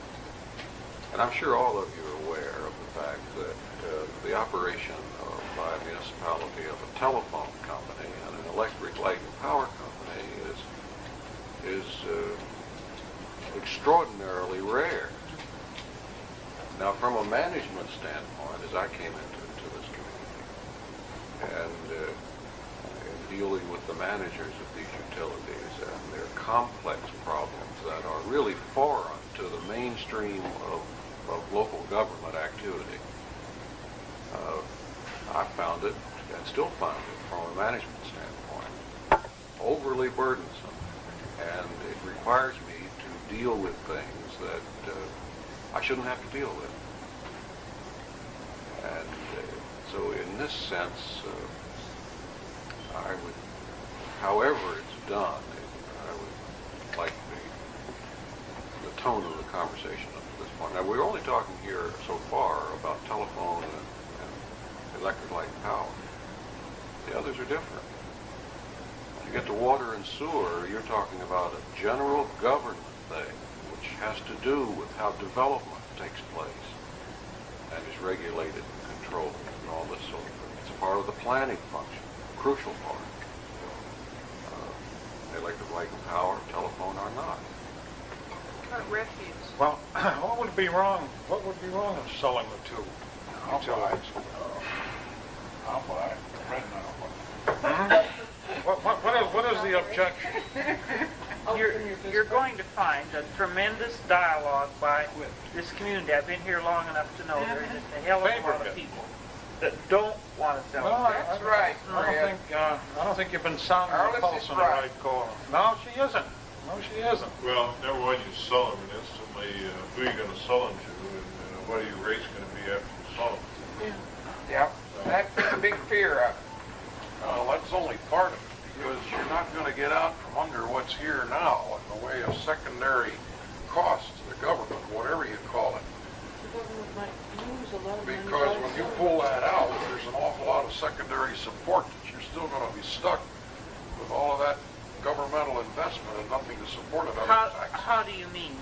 Speaker 5: And I'm sure all of you are aware of the fact that the operation by a municipality of a telephone company and an electric light and power company is is extraordinarily rare. Now, from a management standpoint, as I came into this community, and in dealing with the managers of these utilities and their complex problems that are really foreign to the mainstream of local government activity, I found it, and still found it, from a management standpoint, overly burdensome. And it requires me to deal with things that I shouldn't have to deal with. And so in this sense, I would, however it's done, I would like the tone of the conversation up to this point. Now, we're only talking here so far about telephone and electric light and power. The others are different. When you get to water and sewer, you're talking about a general government thing, which has to do with how development takes place and is regulated and controlled and all this sort of thing. It's a part of the planning function, a crucial part. Electric light and power, telephone are not.
Speaker 7: Refuse.
Speaker 6: Well, what would be wrong? What would be wrong in selling the two utilities?
Speaker 4: I'll buy it. Fred and I'll buy it.
Speaker 6: What is the objection?
Speaker 3: You're going to find a tremendous dialogue by this community. I've been here long enough to know there's just a hell of a lot of people that don't want to sell.
Speaker 6: Well,
Speaker 8: That's right, Fred.
Speaker 6: I don't think you've been sounding the
Speaker 8: Arliss
Speaker 6: pulse
Speaker 8: is
Speaker 6: in the
Speaker 8: right.
Speaker 6: right corner. No, she isn't. No, she isn't.
Speaker 2: Well, number one, you sell them, and instantly, who are you going to sell them to, and what are your rates going to be after you sell them?
Speaker 8: Yeah, that's the big fear of it.
Speaker 1: Well, that's only part of it, because you're not going to get out from under what's here now in the way of secondary costs to the government, whatever you call it. Because when you pull that out, there's an awful lot of secondary support that you're still going to be stuck with all of that governmental investment and nothing to support it other than taxes.
Speaker 3: How do you mean,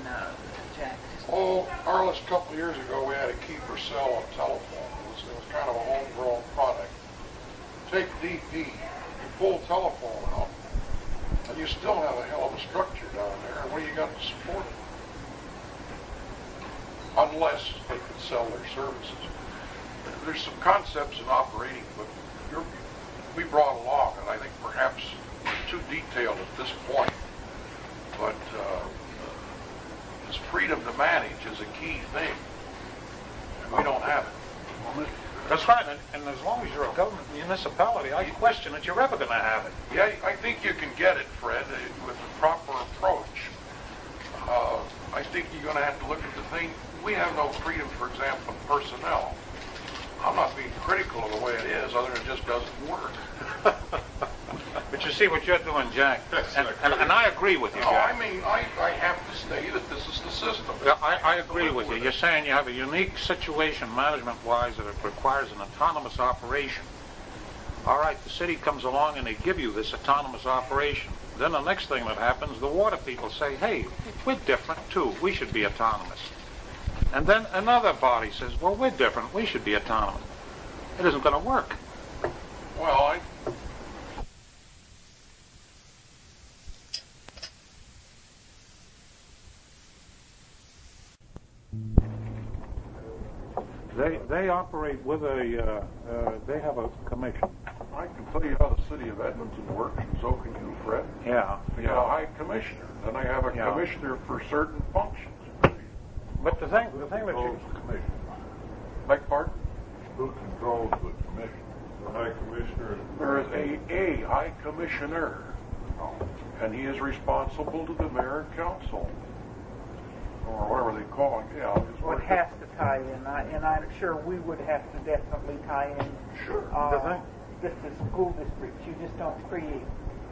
Speaker 3: Jack?
Speaker 1: Oh, Arliss, a couple of years ago, we had a keep or sell on telephone. It was kind of a homegrown product. Take DP, you pull telephone out, and you still have a hell of a structure down there, and what do you got to support it? Unless they could sell their services. There's some concepts in operating, but we brought along, and I think perhaps we're too detailed at this point, but this freedom to manage is a key thing, and we don't have it.
Speaker 6: That's right, and as long as you're a government municipality, I question that you're ever going to have it.
Speaker 1: Yeah, I think you can get it, Fred, with the proper approach. I think you're going to have to look at the thing. We have no freedom, for example, in personnel. I'm not being critical of the way it is, other than it just doesn't work.
Speaker 6: But you see what you're doing, Jack, and I agree with you,
Speaker 1: No,
Speaker 6: Jack.
Speaker 1: I mean, I have to say that this is the system.
Speaker 6: Yeah, I agree with you. You're saying you have a unique situation management-wise that it requires an autonomous operation. All right, the city comes along and they give you this autonomous operation. Then the next thing that happens, the water people say, hey, we're different too. We should be autonomous. And then another body says, well, we're different. We should be autonomous. It isn't going to work.
Speaker 1: Well,
Speaker 6: They operate with they have a commission.
Speaker 1: I can tell you how the city of Edmonton works, and so can you, Fred.
Speaker 6: Yeah.
Speaker 1: We have a high commissioner, then I have a
Speaker 6: Yeah.
Speaker 1: commissioner for certain functions.
Speaker 6: But the thing that you...
Speaker 4: the commission?
Speaker 1: Beg pardon?
Speaker 4: Who controls the commission?
Speaker 2: The high commissioner.
Speaker 1: There is a high commissioner, and he is responsible to the mayor and council, or whatever they call it. Yeah, it's
Speaker 3: Would
Speaker 1: what
Speaker 3: have to tie in, and I'm sure we would have to definitely tie in.
Speaker 1: Sure.
Speaker 3: Just the school districts, you just don't create.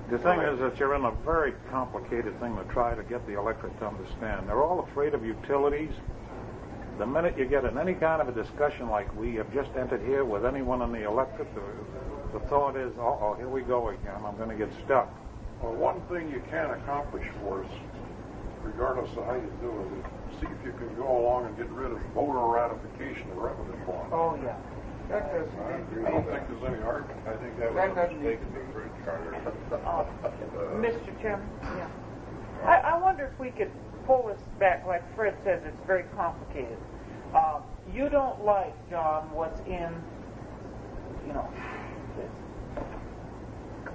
Speaker 6: The thing is that you're in a very complicated thing to try to get the electorate to understand. They're all afraid of utilities. The minute you get in any kind of a discussion like we have just entered here with anyone in the electorate, the thought is, uh-oh, here we go again. I'm going to get stuck.
Speaker 1: Well, one thing you can accomplish for us, regardless of how you do it, is see if you can go along and get rid of voter ratification of revenue bonds.
Speaker 3: Oh, yeah.
Speaker 8: That doesn't
Speaker 1: I don't think there's any argument.
Speaker 4: I think that
Speaker 8: That
Speaker 4: was a
Speaker 8: doesn't
Speaker 4: mistake in the first charter.
Speaker 3: Mr. Chairman? Yeah. I wonder if we could pull this back, like Fred says, it's very complicated. You don't like, John, what's in, this.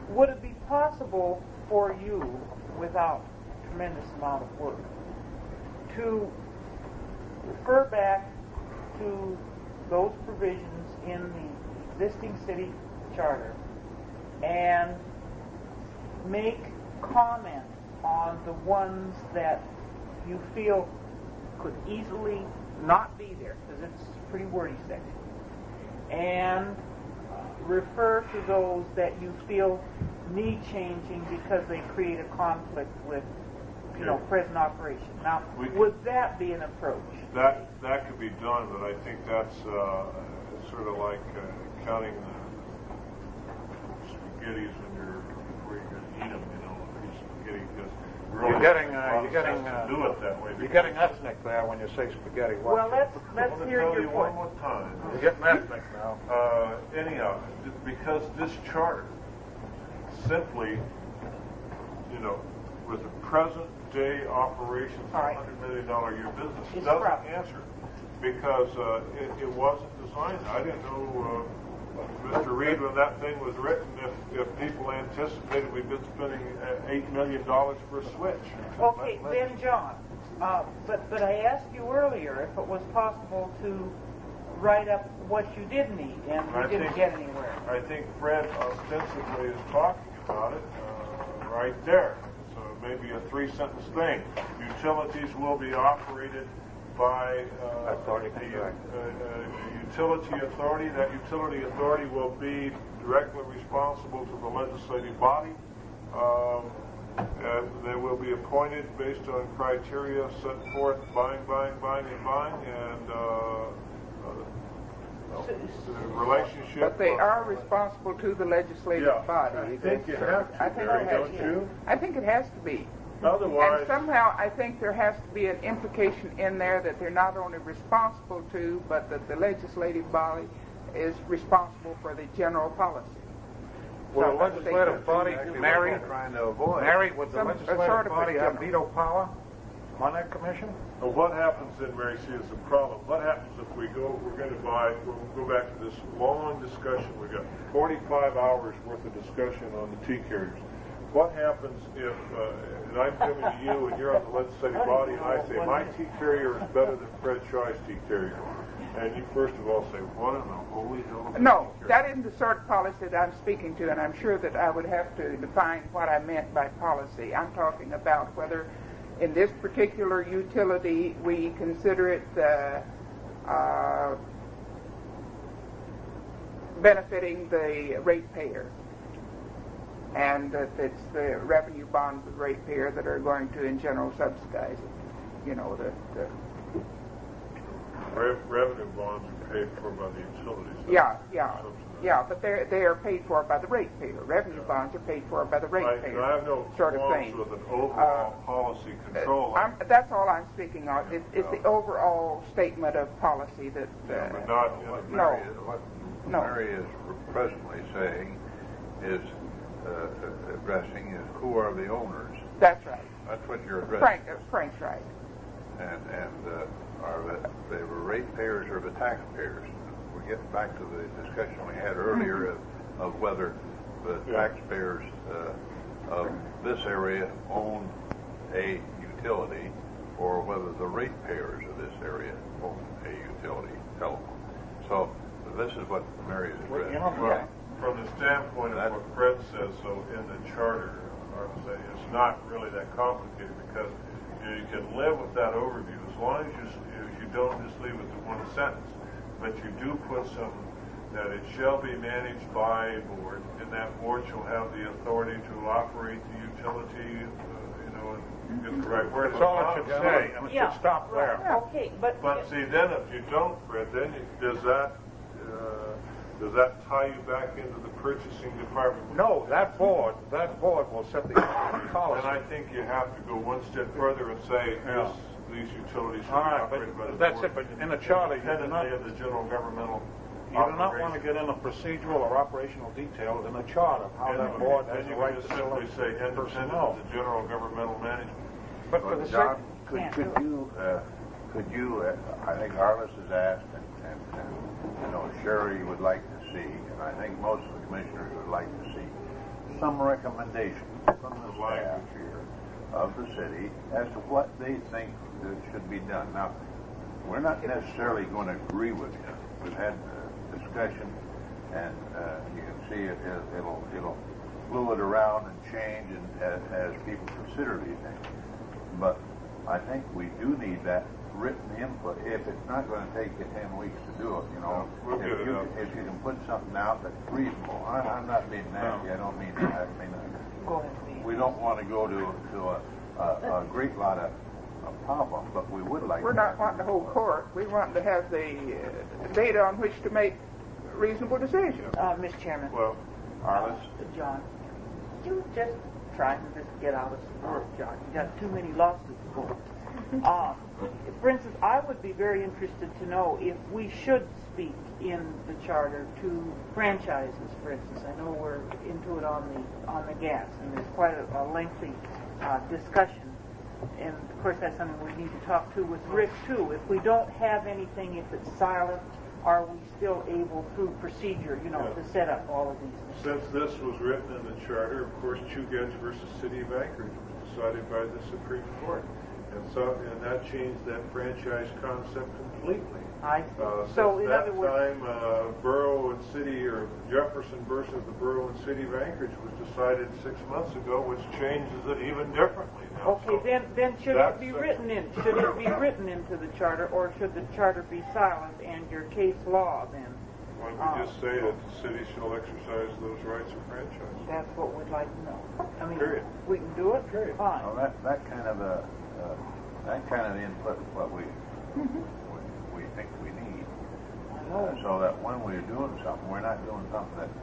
Speaker 3: Would it be possible for you, without tremendous amount of work, to refer back to those provisions in the existing city charter and make comment on the ones that you feel could easily not be there, because it's a pretty wordy section, and refer to those that you feel need changing because they create a conflict with, present operation. Now, would that be an approach?
Speaker 2: That could be done, but I think that's sort of like counting the spaghettis before you're going to eat them, a piece of spaghetti, because
Speaker 6: You're getting ethnic there when you say spaghetti.
Speaker 3: Well, let's hear your point.
Speaker 2: One more time.
Speaker 6: You're getting ethnic now.
Speaker 2: Anyhow, because this charter simply, with the present day operations of a $100 million a year business, doesn't answer because it wasn't designed. I didn't know, Mr. Reed, when that thing was written, if people anticipated we'd been spending $8 million for a switch.
Speaker 3: Okay, then, John, but I asked you earlier if it was possible to write up what you did need, and you didn't get anywhere.
Speaker 2: I think Fred ostensibly is talking about it right there. So maybe a 3-sentence thing. Utilities will be operated by a utility authority. That utility authority will be directly responsible to the legislative body. They will be appointed based on criteria set forth, buying, and the relationship.
Speaker 8: But they are responsible to the legislative body.
Speaker 2: I think you have to, Mary, don't you?
Speaker 8: I think it has to be.
Speaker 2: Otherwise,
Speaker 8: and somehow I think there has to be an implication in there that they're not only responsible to, but that the legislative body is responsible for the general policy.
Speaker 6: Well, the legislative body, Mary, would the legislative body have veto power on that commission?
Speaker 2: Well, what happens then, Mary, see, is a problem. What happens if we'll go back to this long discussion. We've got 45 hours worth of discussion on the T carriers. What happens if, and I'm coming to you and you're on the legislative body and I say, my T carrier is better than Fred Shaw's T carrier. And you first of all say, what in the holy hell?
Speaker 8: No, that isn't the sort of policy that I'm speaking to, and I'm sure that I would have to define what I meant by policy. I'm talking about whether in this particular utility we consider it benefiting the ratepayer, and that it's the revenue bonds of the ratepayer that are going to, in general, subsidize it. The
Speaker 2: revenue bonds are paid for by the utilities.
Speaker 8: Yeah, but they are paid for by the ratepayer. Revenue bonds are paid for by the ratepayer.
Speaker 2: I have no
Speaker 8: sort of
Speaker 2: qualms
Speaker 8: thing.
Speaker 2: with an overall policy control.
Speaker 8: That's all I'm speaking of. It's the overall statement of policy that.
Speaker 2: But not
Speaker 4: what
Speaker 8: No.
Speaker 4: Mary is presently saying is addressing is who are the owners.
Speaker 8: That's right.
Speaker 4: That's what you're addressing.
Speaker 8: Frank's right.
Speaker 4: And are they the ratepayers or the taxpayers? We get back to the discussion we had earlier of whether the taxpayers of this area own a utility or whether the ratepayers of this area own a utility telephone. So this is what Mary is addressing.
Speaker 2: Well, from the standpoint of what Fred says, so in the charter, it's not really that complicated because you can live with that overview as long as you don't just leave it to one sentence, but you do put some that it shall be managed by a board, and that board shall have the authority to operate the utility, and get the right word.
Speaker 6: That's all it should say, and it should stop there.
Speaker 3: Okay, but
Speaker 2: see, then if you don't, Fred, then does that tie you back into the purchasing department?
Speaker 6: No, that board will set the policy.
Speaker 2: And I think you have to go one step further and say these utilities should
Speaker 6: All
Speaker 2: be
Speaker 6: right,
Speaker 2: operated by the
Speaker 6: that's
Speaker 2: board.
Speaker 6: it. But in a charter, you do not
Speaker 2: of the general governmental.
Speaker 6: You do not want to get into procedural or operational details in a charter, how that board has
Speaker 2: And
Speaker 6: the
Speaker 2: you
Speaker 6: right
Speaker 2: can
Speaker 6: to
Speaker 2: just simply say independent
Speaker 6: personnel.
Speaker 2: of the general governmental management.
Speaker 3: But for the
Speaker 4: John,
Speaker 3: certain,
Speaker 4: could you, I think Arliss has asked, and you know, Sherry would like to see, and I think most of the commissioners would like to see, some recommendations from the staff here of the city as to what they think that should be done. Now, we're not necessarily going to agree with you. We've had discussion, and you can see it'll fluid around and change and as people consider these things. But I think we do need that written input. If it's not going to take you 10 weeks to do it, you know, if you can put something out that's reasonable. I'm not being nasty. I don't mean that. I mean,
Speaker 3: go ahead,
Speaker 4: we don't want to go to a great lot of problems, but we would like.
Speaker 8: We're not wanting to hold court. We want to have the data on which to make reasonable decisions.
Speaker 3: Mr. Chairman.
Speaker 2: Well,
Speaker 4: Arliss?
Speaker 3: John, you just trying to just get out of support, John. You got too many lawsuits going. For instance, I would be very interested to know if we should speak in the charter to franchises, for instance. I know we're into it on the gas, and there's quite a lengthy discussion. And of course, that's something we need to talk to with Rick too. If we don't have anything, if it's silent, are we still able, through procedure, you know, to set up all of these things?
Speaker 2: since this was written in the charter, of course, Chugach versus City of Anchorage was decided by the Supreme Court. And that changed that franchise concept completely.
Speaker 3: So in other words,
Speaker 2: time, Borough and City, or Jefferson versus the Borough and City of Anchorage was decided 6 months ago, which changes it even differently now.
Speaker 3: okay, then should it be written in? Should it be written into the charter, or should the charter be silent and your case law then?
Speaker 2: Why don't we just say that the city shall exercise those rights of franchise?
Speaker 3: That's what we'd like to know. I mean,
Speaker 2: Period.
Speaker 3: we can do it.
Speaker 2: Period.
Speaker 3: Fine.
Speaker 4: Well, that kind of input is what we think we need, so that when we're doing something, we're not doing something that's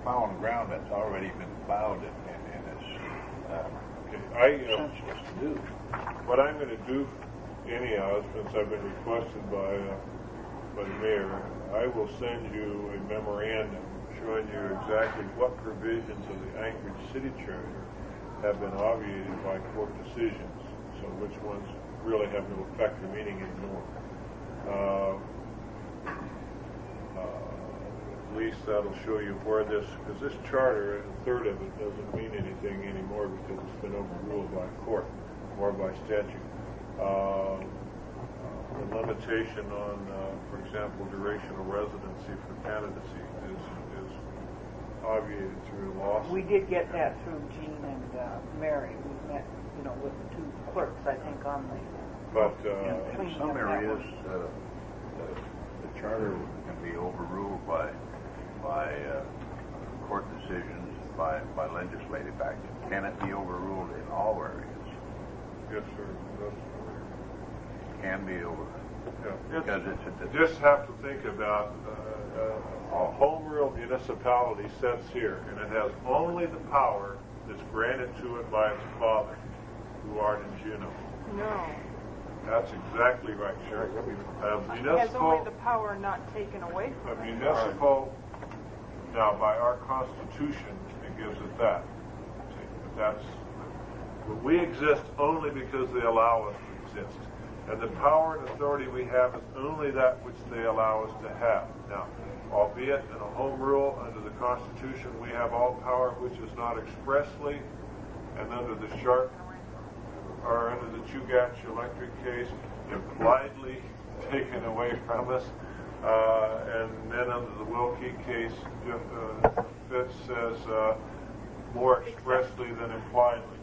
Speaker 4: plowing ground that's already been plowed and it's senseless to do.
Speaker 2: What I'm going to do, anyhow, since I've been requested by the mayor, I will send you a memorandum showing you exactly what provisions of the Anchorage City Charter have been obviated by court decisions. So which ones really have no effect or meaning anymore. At least that'll show you where this, because this charter, a third of it doesn't mean anything anymore because it's been overruled by court or by statute. The limitation on, for example, duration of residency for candidacy is obviated through law.
Speaker 3: We did get that through Jean and Mary. We met, you know, with the two clerks, I think, on the.
Speaker 2: But
Speaker 4: in some areas, the charter can be overruled by court decisions, by legislative action. Can it be overruled in all areas?
Speaker 2: yes, sir.
Speaker 4: Can be overruled.
Speaker 2: Yeah.
Speaker 4: Because
Speaker 2: You just have to think about a home rule municipality sits here, and it has only the power that's granted to it by its father, who art in Juneau.
Speaker 7: No.
Speaker 2: That's exactly right, Sherry.
Speaker 7: It has only the power not taken away
Speaker 2: A
Speaker 7: from it.
Speaker 2: municipal, now by our Constitution, it gives it that. But we exist only because they allow us to exist. And the power and authority we have is only that which they allow us to have. Now, albeit in a home rule under the Constitution, we have all power which is not expressly, and under the Sharp, or under the Chugach Electric case, impliedly taken away from us. And then under the Wilkie case, Fitz says more expressly than impliedly.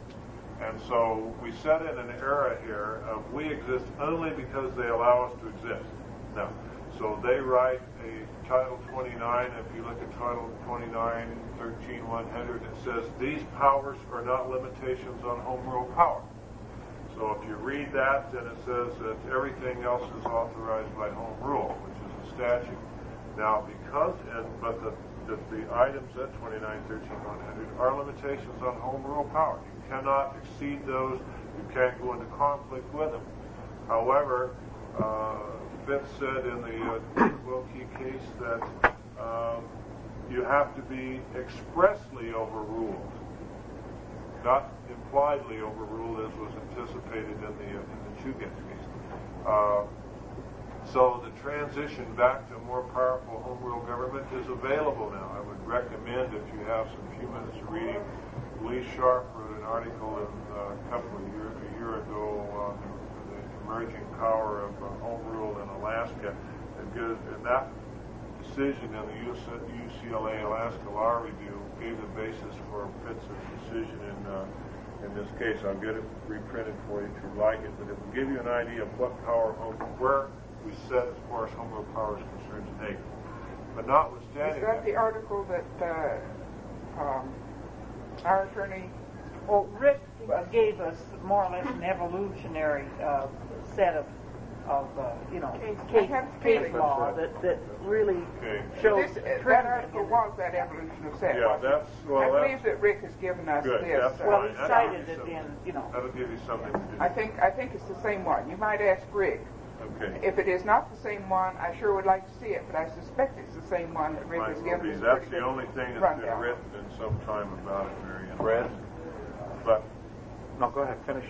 Speaker 2: And so we set in an era here of we exist only because they allow us to exist. Now, so they write a Title 29. If you look at Title 29, 13-100, it says these powers are not limitations on home rule power. So if you read that, then it says that everything else is authorized by home rule, which is a statute. Now, but the items at 29, 13-100 are limitations on home rule power. You cannot exceed those. You can't go into conflict with them. However, Fitz said in the Wilkie case that you have to be expressly overruled. not impliedly overruled as was anticipated in the Chuget case. So the transition back to a more powerful home rule government is available now. I would recommend, if you have some few minutes of reading, Lee Sharp wrote an article a year ago on the emerging power of home rule in Alaska. And that decision in the UCLA Alaska Law Review gave the basis for Pitz's decision in this case. I'll get it reprinted for you if you'd like it, but it will give you an idea of what power where we set as far as home rule power is concerned today. But notwithstanding
Speaker 8: is that the article that our attorney?
Speaker 3: Well, Rick gave us more or less an evolutionary set of case law that really shows.
Speaker 8: That article was that evolution of set.
Speaker 2: Yeah,
Speaker 8: I believe that Rick has given us
Speaker 2: good,
Speaker 8: this.
Speaker 2: That's
Speaker 3: well,
Speaker 2: fine.
Speaker 3: he cited it in,
Speaker 2: That'll give you something to do.
Speaker 8: I think it's the same one. You might ask Rick.
Speaker 2: Okay.
Speaker 8: If it is not the same one, I sure would like to see it, but I suspect it's the same one that Rick has given us.
Speaker 2: That's the only thing that's been written in some time about it, Marion.
Speaker 5: Fred?
Speaker 2: But
Speaker 6: No, go ahead, finish.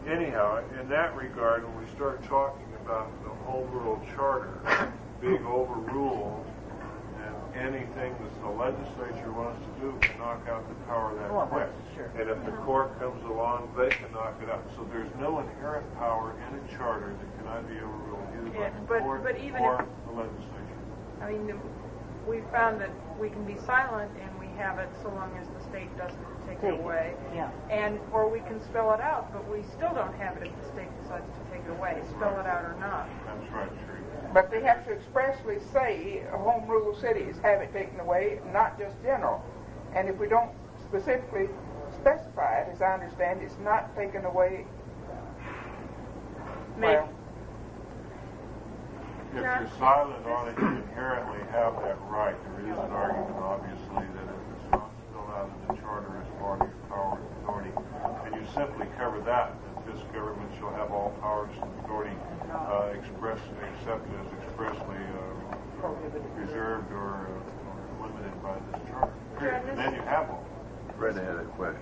Speaker 2: anyhow, in that regard, when we start talking about the home rule charter being overruled and anything that the legislature wants to do can knock out the power of that quick.
Speaker 3: Sure.
Speaker 2: And if the court comes along, they can knock it out. So there's no inherent power in a charter that cannot be overruled either by the court
Speaker 7: but even
Speaker 2: or the legislature.
Speaker 7: I mean, we found that we can be silent and we have it so long as the state doesn't take it away.
Speaker 3: Yeah.
Speaker 7: Or we can spell it out, but we still don't have it if the state decides to take it away, spell it out or not.
Speaker 2: That's right, Sheree.
Speaker 8: But they have to expressly say home rule cities have it taken away, not just general. And if we don't specifically specify it, as I understand, it's not taken away.
Speaker 7: Maybe.
Speaker 8: Well,
Speaker 2: If you're silent on it, you inherently have that right. There is an argument, obviously, that if it's not spelled out in the charter as part of your power and authority, and you simply cover that this government shall have all powers and authority expressly accepted as expressly reserved or limited by this charter. Period. And then you have all.
Speaker 5: Fred had a question.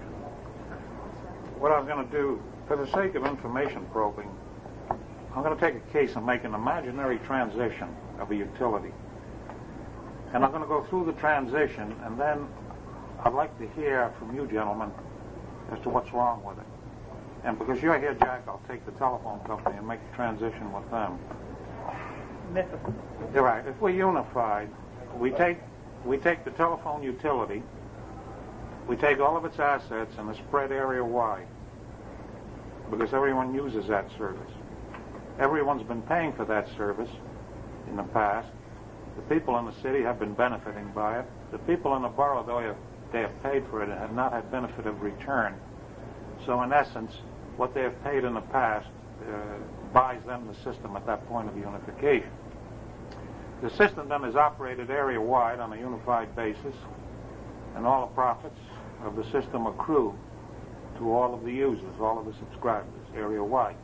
Speaker 6: What I was going to do, for the sake of information probing, I'm going to take a case and make an imaginary transition of a utility. And I'm going to go through the transition, and then I'd like to hear from you gentlemen as to what's wrong with it. And because you're here, Jack, I'll take the telephone company and make the transition with them. You're right. If we're unified, we take the telephone utility, we take all of its assets and spread area-wide, because everyone uses that service. Everyone's been paying for that service in the past. The people in the city have been benefiting by it. The people in the borough, though they have paid for it, have not had benefit of return. So in essence, what they have paid in the past buys them the system at that point of unification. The system then is operated area-wide on a unified basis, and all the profits of the system accrue to all of the users, all of the subscribers, area-wide.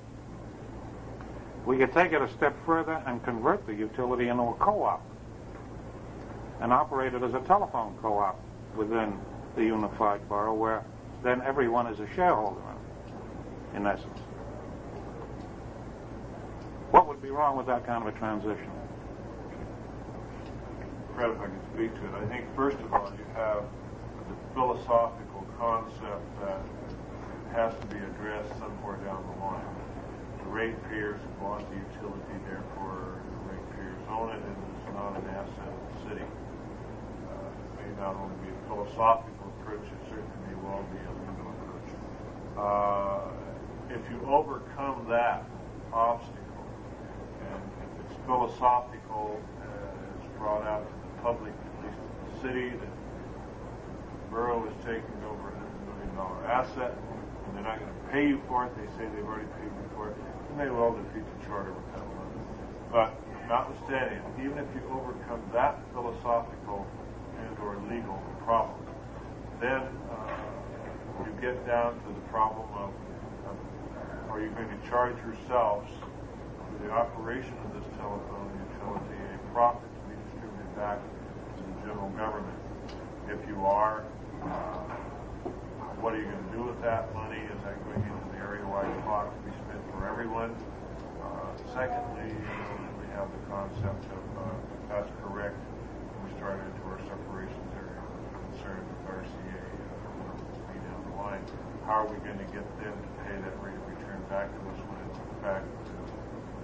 Speaker 6: We could take it a step further and convert the utility into a co-op and operate it as a telephone co-op within the unified borough, where then everyone is a shareholder in essence. What would be wrong with that kind of a transition?
Speaker 2: Fred, if I can speak to it, I think first of all you have the philosophical concept that has to be addressed somewhere down the line. The ratepayers have bought the utility, therefore the ratepayers own it, and it's not an asset of the city. It may not only be a philosophical approach, it certainly may well be a legal approach. If you overcome that obstacle, and if it's philosophical, it's brought out to the public, at least the city, that the borough is taking over a $100 million asset, and they're not going to pay you for it. They say they've already paid you for it. And they will defeat the charter with that money. But notwithstanding, even if you overcome that philosophical and or legal problem, then you get down to the problem of are you going to charge yourselves for the operation of this telephone utility a profit to be distributed back to the general government? If you are, What are you going to do with that money? Is that going into the area-wide pot to be spent for everyone? Secondly, we have the concept of, if that's correct, we start into our separations area concerned with RCA down the line. How are we going to get them to pay that rate of return back to us when it's in fact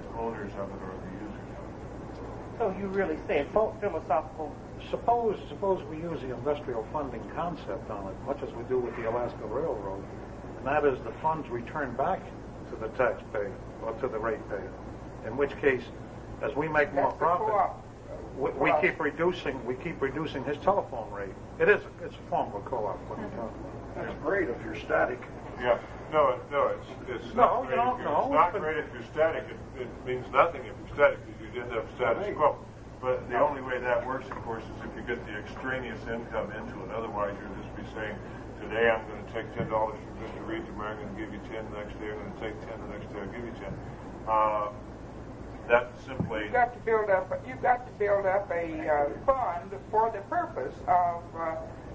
Speaker 2: the owners of it or the users of it?
Speaker 3: So you really say it's philosophical.
Speaker 6: Suppose we use the industrial funding concept on it, much as we do with the Alaska Railroad, and that is the funds return back to the taxpayer or to the ratepayer. In which case, as we make more profit, we keep reducing his telephone rate. It's a form of a co-op.
Speaker 5: That's great if you're static.
Speaker 2: Yeah. No, it's not great. It's not great if you're static. It means nothing if you're static because you'd end up status quo. But the only way that works, of course, is if you get the extraneous income into it. Otherwise, you'll just be saying, today I'm going to take $10 from Mr. Reed, tomorrow I'm going to give you 10, the next day I'm going to take 10, the next day I'll give you 10. That's simply...
Speaker 8: You've got to build up a fund for the purpose of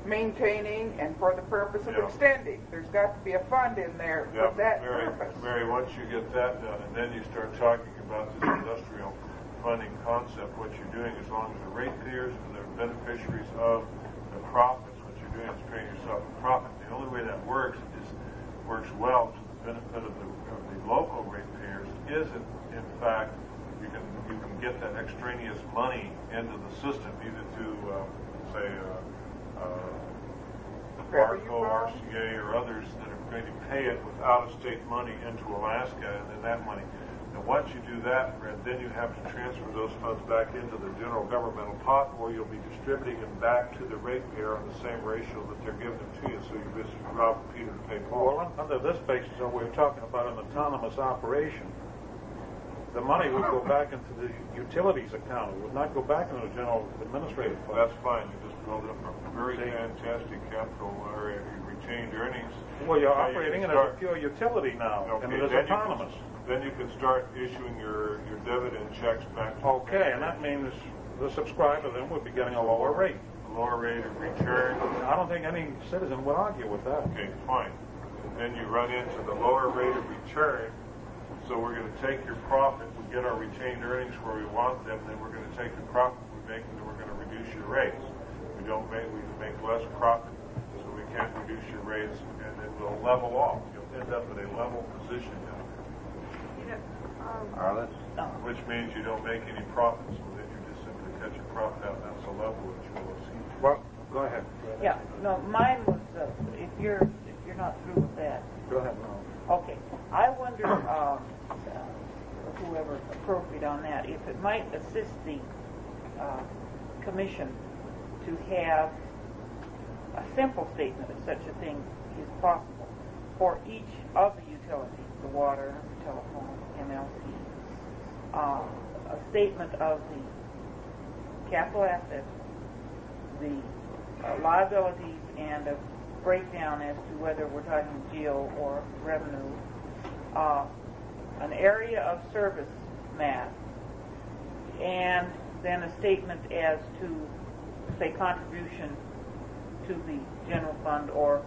Speaker 8: maintaining and for the purpose of extending. There's got to be a fund in there for that purpose.
Speaker 2: Mary, once you get that done, and then you start talking about this industrial funding concept, what you're doing, as long as the ratepayers and the beneficiaries of the profits, what you're doing is paying yourself a profit. The only way that works well to the benefit of the local ratepayers is, in fact, you can get that extraneous money into the system, either through, say, ARCO, RCA, or others that are going to pay it with out-of-state money into Alaska, and then that money. And once you do that, Fred, then you have to transfer those funds back into the general governmental pot, or you'll be distributing them back to the ratepayer on the same ratio that they're giving them to you. So you just rob Peter to pay Paul.
Speaker 6: Well, under this basis, we're talking about an autonomous operation. The money would go back into the utilities account. It would not go back into the general administrative fund.
Speaker 2: That's fine. You just build up a very fantastic capital area, retained earnings.
Speaker 6: Well, you're operating it as a pure utility now, and it is autonomous.
Speaker 2: Then you can start issuing your dividend checks back to
Speaker 6: Okay, and that means the subscriber then would be getting a lower rate.
Speaker 2: A lower rate of return.
Speaker 6: I don't think any citizen would argue with that.
Speaker 2: Okay, fine. And then you run into the lower rate of return. So we're going to take your profit, we get our retained earnings where we want them, then we're going to take the profit we make and then we're going to reduce your rates. We make less profit, so we can't reduce your rates, and then we'll level off. You'll end up in a level position now. Which means you don't make any profits, so then you just simply cut your profit out, and that's a level that you will see.
Speaker 6: Well, go ahead.
Speaker 3: Yeah, no, mine was, if you're not through with that.
Speaker 6: Go ahead, no.
Speaker 3: Okay, I wonder, whoever's appropriate on that, if it might assist the commission to have a simple statement of such a thing is possible for each of the utilities, the water, the telephone, MLC, a statement of the capital assets, the liabilities, and a breakdown as to whether we're talking geo or revenue, an area of service map, and then a statement as to, say, contribution to the general fund, or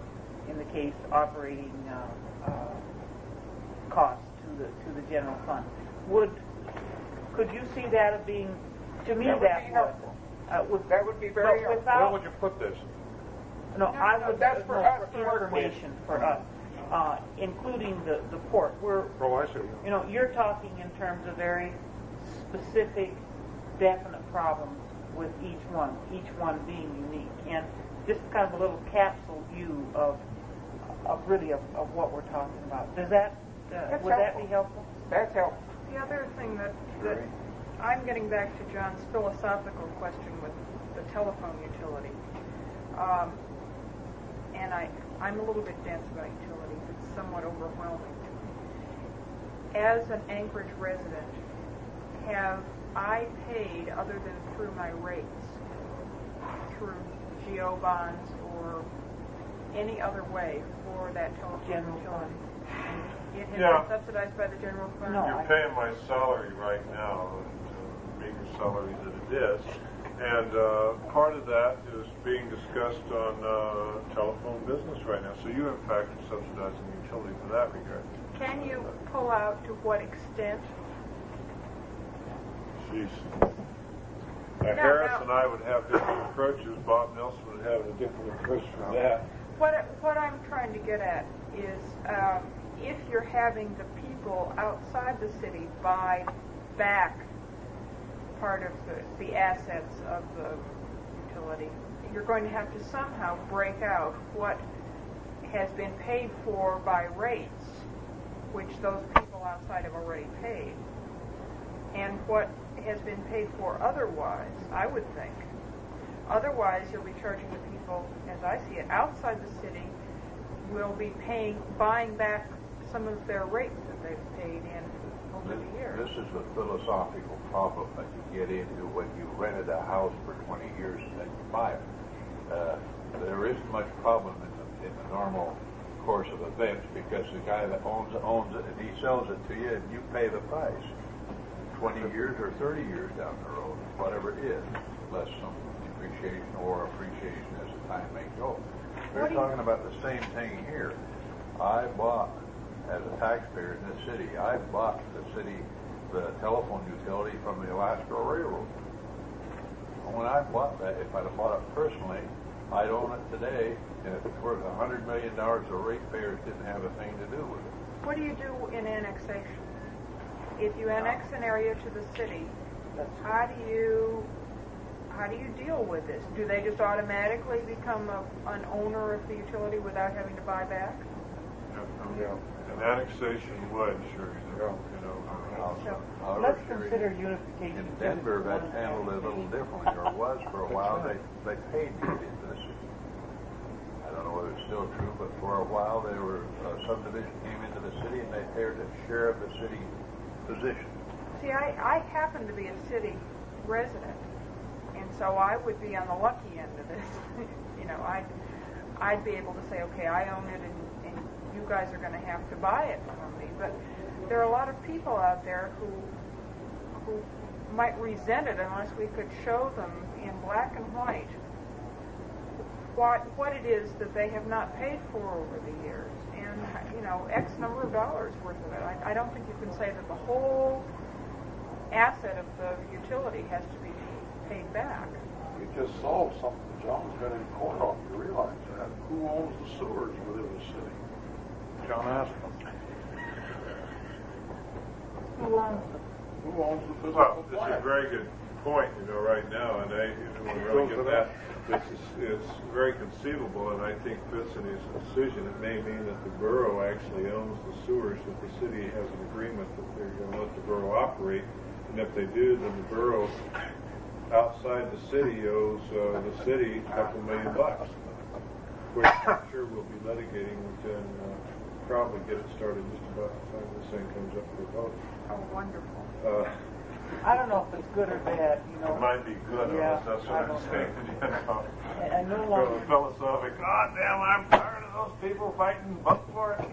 Speaker 3: in the case, operating costs to the general fund. Could you see that as being, to me, that would be very helpful.
Speaker 6: Where would you put this?
Speaker 3: No, I would.
Speaker 8: That's for us,
Speaker 3: information for us, including the port.
Speaker 6: Oh, I see.
Speaker 3: You know, you're talking in terms of very specific, definite problems with each one being unique, and just kind of a little capsule view of what we're talking about. Does that would that be helpful?
Speaker 8: That's helpful.
Speaker 7: The other thing that I'm getting back to John's philosophical question with the telephone utility, and I'm a little bit dense about utilities. It's somewhat overwhelming to me. As an Anchorage resident, have I paid, other than through my rates, through GO bonds or any other way for that telephone utility? It has been subsidized by the general fund?
Speaker 3: No.
Speaker 2: You're paying my salary right now, the meager salary that it is, And part of that is being discussed on telephone business right now. So you, in fact, are subsidizing the utility for that regard.
Speaker 7: Can you pull out to what extent?
Speaker 2: Jeez. Harris and I would have different approaches. Bob Nelson would have a different approach from that.
Speaker 7: What I'm trying to get at is if you're having the people outside the city buy back part of the assets of the utility, you're going to have to somehow break out what has been paid for by rates, which those people outside have already paid, and what has been paid for otherwise, I would think. Otherwise, you'll be charging the people, as I see it, outside the city, will be buying back some of their rates that they've paid in over the years.
Speaker 4: This is a philosophical problem that you get into when you rented a house for 20 years and then you buy it. There isn't much problem in the normal course of events because the guy that owns it and he sells it to you and you pay the price. 20 years or 30 years down the road, whatever it is, less some depreciation or appreciation as the time may go. We're talking about the same thing here. I bought, as a taxpayer in this city, I bought the telephone utility from the Alaska Railroad. When I bought that, if I'd have bought it personally, I'd own it today, and if it's worth $100 million, the ratepayers didn't have a thing to do with it.
Speaker 7: What do you do in annexation? If you annex an area to the city, how do you deal with this? Do they just automatically become an owner of the utility without having to buy back?
Speaker 2: Yeah. An annexation would, sure.
Speaker 3: Let's consider unification.
Speaker 4: In Denver, that's handled a little differently, or was for a while. They paid to get into the city. I don't know whether it's still true, but for a while they were subdivision came into the city and they paid a share of the city position.
Speaker 7: See, I happen to be a city resident, and so I would be on the lucky end of this. I'd be able to say, okay, I own it, and you guys are going to have to buy it from me. But there are a lot of people out there who might resent it unless we could show them in black and white what it is that they have not paid for over the years, and X number of dollars worth of it. I don't think you can say that the whole asset of the utility has to be paid back.
Speaker 1: You just solved something John's been in court on. You realize that? Who owns the sewers within the city? John asked them. Who owns them? Who owns the physical
Speaker 2: Well, it's
Speaker 1: plant?
Speaker 2: a very good point, right now, and I want to really get that. It's very conceivable, and I think fits in his decision. It may mean that the borough actually owns the sewers, that the city has an agreement that they're going to let the borough operate, and if they do, then the borough outside the city owes the city a couple $1 million, which I'm sure we'll be litigating within, probably get it started just about the time this thing comes up for vote.
Speaker 7: Oh, wonderful.
Speaker 3: I don't know if it's good or bad,
Speaker 2: It might be good,
Speaker 3: Yeah,
Speaker 2: that's what
Speaker 3: I
Speaker 2: I'm
Speaker 3: don't
Speaker 2: saying.
Speaker 3: I no
Speaker 2: Go
Speaker 3: longer.
Speaker 2: philosophic, God damn, I'm tired of those people fighting vote for it.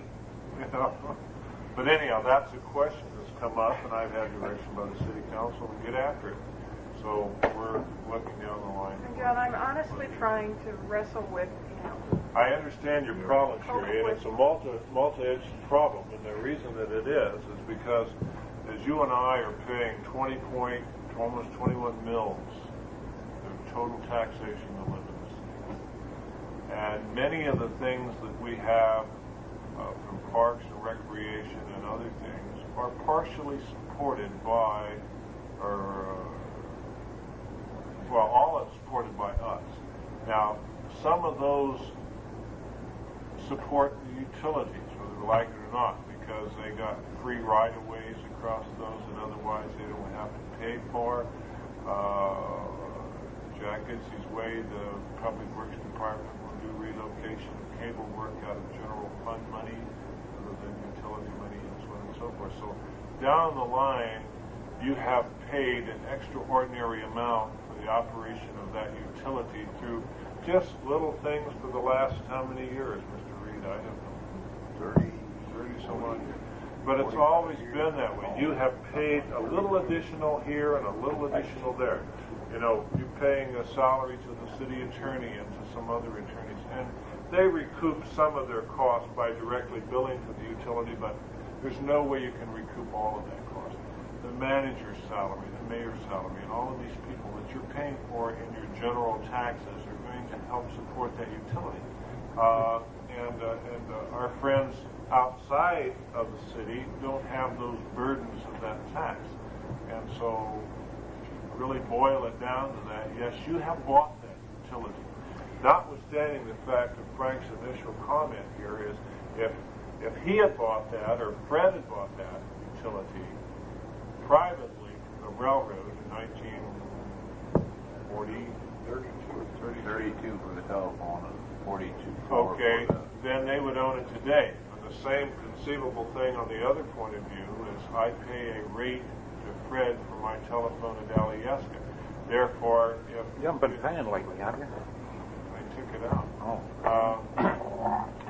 Speaker 2: But anyhow, that's a question that's come up, and I've had direction by the city council to get after it. So we're looking down the line.
Speaker 7: And John, I'm honestly trying to wrestle with,
Speaker 2: I understand your problem, Sherry, and it's a multi-edged problem, and the reason that it is because as you and I are paying 20 point to almost 21 mils of total taxation to live in the city. And many of the things that we have from parks and recreation and other things are partially supported by, all it's supported by us. Now, some of those support the utilities, whether we like it or not, because they got free right-of-ways across those that otherwise they don't have to pay for. Jack gets his way, the Public Works Department will do relocation of cable work out of general fund money rather than utility money and so on and so forth. So down the line, you have paid an extraordinary amount for the operation of that utility through just little things for the last how many years, Mr. Reed? I don't know. 30 some odd years. But it's always been that way. You have paid a little additional here and a little additional there. You know, you're paying a salary to the city attorney and to some other attorneys, and they recoup some of their costs by directly billing to the utility, but there's no way you can recoup all of that cost. The manager's salary, the mayor's salary, and all of these people that you're paying for in your general taxes are going to help support that utility. And our friends outside of the city don't have those burdens of that tax. And so, really boil it down to that, yes, you have bought that utility. Notwithstanding the fact that Frank's initial comment here is, if he had bought that, or Fred had bought that utility privately from the railroad in
Speaker 4: 32 for the telephone and 42
Speaker 2: okay, then they would own it today. But the same conceivable thing on the other point of view is I pay a rate to Fred for my telephone at Alyeska. Therefore, if...
Speaker 6: You haven't been paying lately, have you?
Speaker 2: I took it out.
Speaker 6: Oh.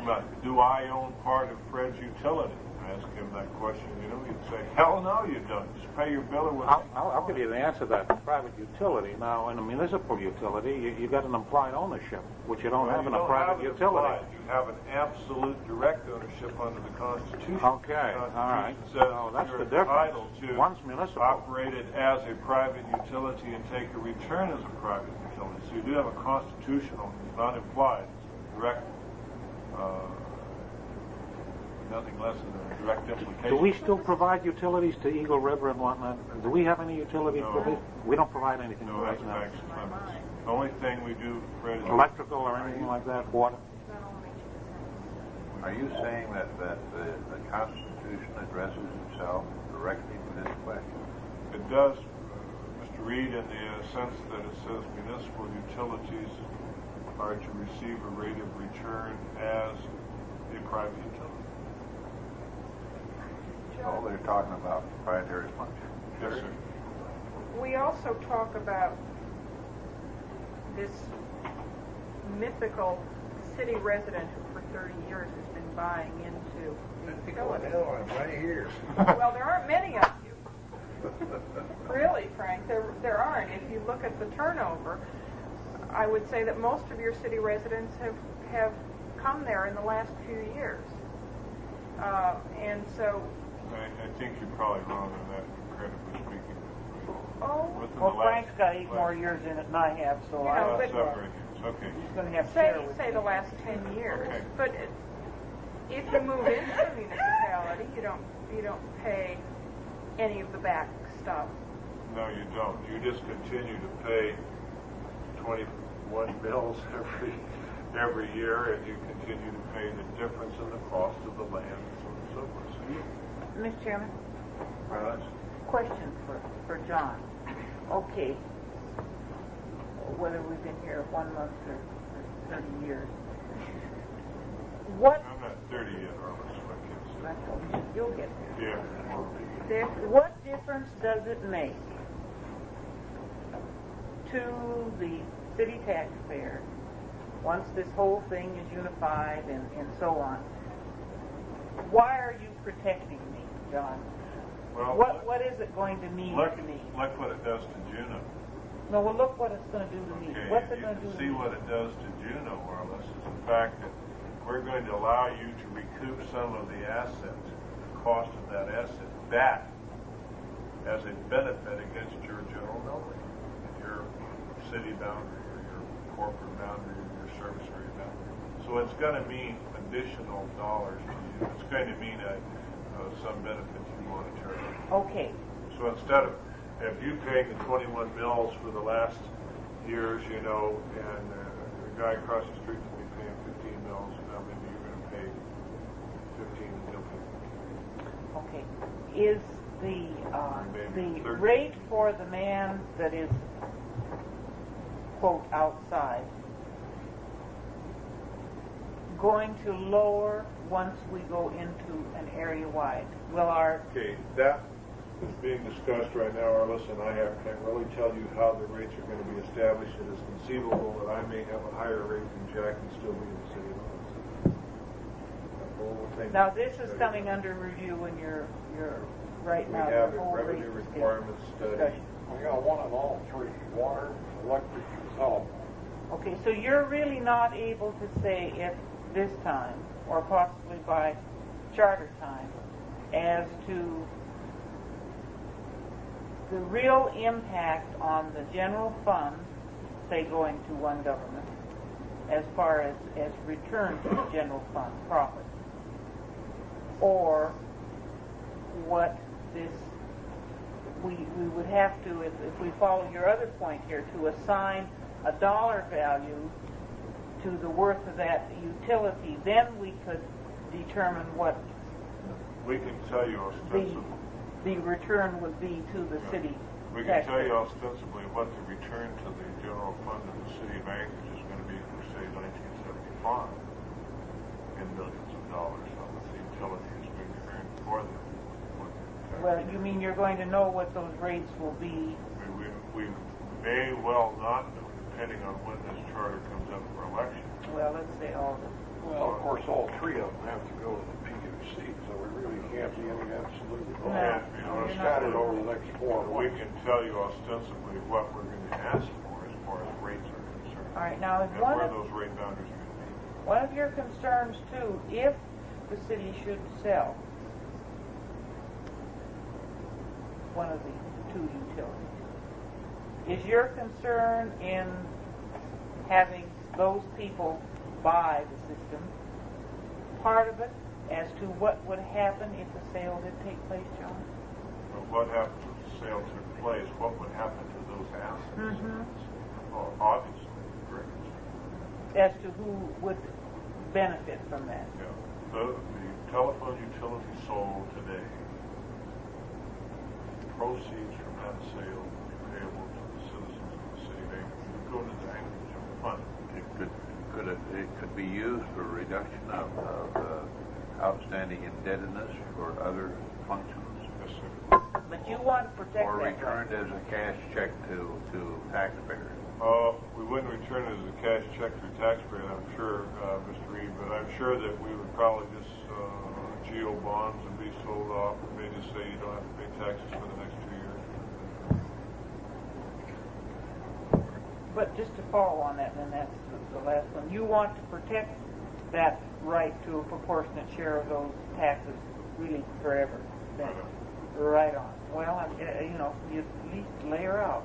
Speaker 2: But do I own part of Fred's utility? I ask him that question, you know, he'd say, hell no, you don't. Just pay your bill with me.
Speaker 6: I'll give you the answer to that. Private utility. Now, in a municipal utility, you got an implied ownership, which you don't have in a private utility.
Speaker 2: You have an absolute direct ownership under the Constitution.
Speaker 6: Okay, all right. So that's the difference. One's municipal.
Speaker 2: Operate it as a private utility and take a return as a private utility. So you do have a constitutional, not implied, direct, nothing less than a direct implication.
Speaker 6: Do we still provide utilities to Eagle River and whatnot? Do we have any utilities?
Speaker 2: No.
Speaker 6: We don't provide anything
Speaker 2: No,
Speaker 6: right
Speaker 2: that's
Speaker 6: now.
Speaker 2: Frank's premise. The only thing we do, Fred, is...
Speaker 6: Electrical or anything like that? Water?
Speaker 4: Are you saying that the Constitution addresses itself directly to this question?
Speaker 2: It does, Mr. Reed, in the sense that it says municipal utilities are to receive a rate of return as a private utility.
Speaker 4: Oh, they're talking about proprietary function.
Speaker 2: Yes, sir.
Speaker 7: We also talk about this mythical city resident who for 30 years has been buying into the utility.
Speaker 4: Right here.
Speaker 7: Well, there aren't many of you. Really, Frank, there aren't. If you look at the turnover, I would say that most of your city residents have come there in the last few years. And so...
Speaker 2: I think you're probably wrong on that, incredibly speaking.
Speaker 7: Oh,
Speaker 3: Well, Frank's got 8 more years in it than I have, so
Speaker 7: You know,
Speaker 2: That's not very good. It's okay.
Speaker 3: he's going to have to share with
Speaker 7: say
Speaker 3: me.
Speaker 7: the last 10 years.
Speaker 2: Okay.
Speaker 7: But if you move into a municipality, you don't pay any of the back stuff.
Speaker 2: No, you don't. You just continue to pay 21 mills every year, and you continue to pay the difference in the cost of the land, and so on and so forth. So you,
Speaker 3: Mr. Chairman,
Speaker 2: well,
Speaker 3: question for John. Okay, whether we've been here 1 month or 30 years, what...
Speaker 2: I'm not 30 yet, Arliss.
Speaker 3: You'll get there.
Speaker 2: Yeah.
Speaker 3: What difference does it make to the city taxpayer once this whole thing is unified and so on? Why are you protecting me, John?
Speaker 2: Well,
Speaker 3: What is it going to mean
Speaker 2: look
Speaker 3: to me?
Speaker 2: what it does to Juneau.
Speaker 3: No, well, look what it's going to do to me.
Speaker 2: Okay,
Speaker 3: What's it
Speaker 2: you
Speaker 3: going to
Speaker 2: can
Speaker 3: do to
Speaker 2: see
Speaker 3: me?
Speaker 2: what it does to Juneau, Arliss, is the fact that we're going to allow you to recoup some of the assets, the cost of that asset, back as a benefit against your general mill rate, your city boundary, or your corporate boundary, or your service area boundary. So it's going to mean additional dollars to you. It's going to mean some benefit to you monetarily.
Speaker 3: Okay.
Speaker 2: So instead of, if you paying the 21 mills for the last years, you know, and the guy across the street will be paying 15 mills, you know, maybe you're going to pay 15 and he'll pay 15.
Speaker 3: Okay. Is
Speaker 2: Maybe
Speaker 3: the
Speaker 2: 30.
Speaker 3: rate for the man that is, quote, outside, going to lower once we go into an area-wide? Will our...
Speaker 2: Okay, that is being discussed right now, Arliss, and I can't really tell you how the rates are going to be established. It is conceivable that I may have a higher rate than Jack and still be in the city limits.
Speaker 3: Now, this is coming under review when you're right
Speaker 2: We
Speaker 3: now.
Speaker 2: have
Speaker 3: the
Speaker 2: a
Speaker 3: whole
Speaker 2: revenue
Speaker 3: rate
Speaker 2: requirement study
Speaker 3: discussion.
Speaker 5: We got one on all three, water, electric, and telephone.
Speaker 3: Okay, so you're really not able to say at this time, or possibly by charter time, as to the real impact on the general fund, say going to one government, as far as return to the general fund profit, or what this, we would have to, if we follow your other point here, to assign a dollar value to the worth of that utility, then we could determine what
Speaker 2: We can tell you ostensibly.
Speaker 3: the return would be to the city.
Speaker 2: We can tell you ostensibly what the return to the general fund of the city of Anchorage is going to be for, say, 1975 in millions of dollars on what the utility is going to earn for them.
Speaker 3: Well, you mean you're going to know what those rates will be?
Speaker 2: We may well not know, depending on when this charter comes up for election.
Speaker 3: Well, let's say all of them.
Speaker 5: Well, of course, all three of them have to go to the PUC, so we really can't be any absolute.
Speaker 3: No,
Speaker 2: We're
Speaker 5: scattered over the next 4
Speaker 2: We
Speaker 5: months.
Speaker 2: can tell you ostensibly what we're going to ask for as far as rates are concerned.
Speaker 3: All right, now,
Speaker 2: And where those rate boundaries are going to be.
Speaker 3: one of your concerns, too, if the city should sell one of the two utilities, is your concern in having those people buy the system part of it as to what would happen if the sale did take place, John?
Speaker 2: But what happens if the sale took place? What would happen to those assets?
Speaker 3: Mm-hmm.
Speaker 2: Well, obviously, very concerned.
Speaker 3: As to who would benefit from that?
Speaker 2: Yeah. The telephone utility sold today, proceeds from that sale would be payable to the citizens of the city of Anchorage. It would go to the Anchorage General Fund.
Speaker 4: It could be used for reduction of outstanding indebtedness for other functions,
Speaker 2: Yes, sir.
Speaker 3: But you want to protect
Speaker 4: or
Speaker 3: that.
Speaker 4: returned as a cash check to taxpayers.
Speaker 2: We wouldn't return it as a cash check to taxpayer, I'm sure, Mr. Reed, but I'm sure that we would probably just geo bonds and be sold off, and maybe say you don't have to pay taxes for the next 2 years.
Speaker 3: But just to follow on that, and that's the last one, you want to protect that right to a proportionate share of those taxes really forever. Then. Right on. Well, you at least layer out.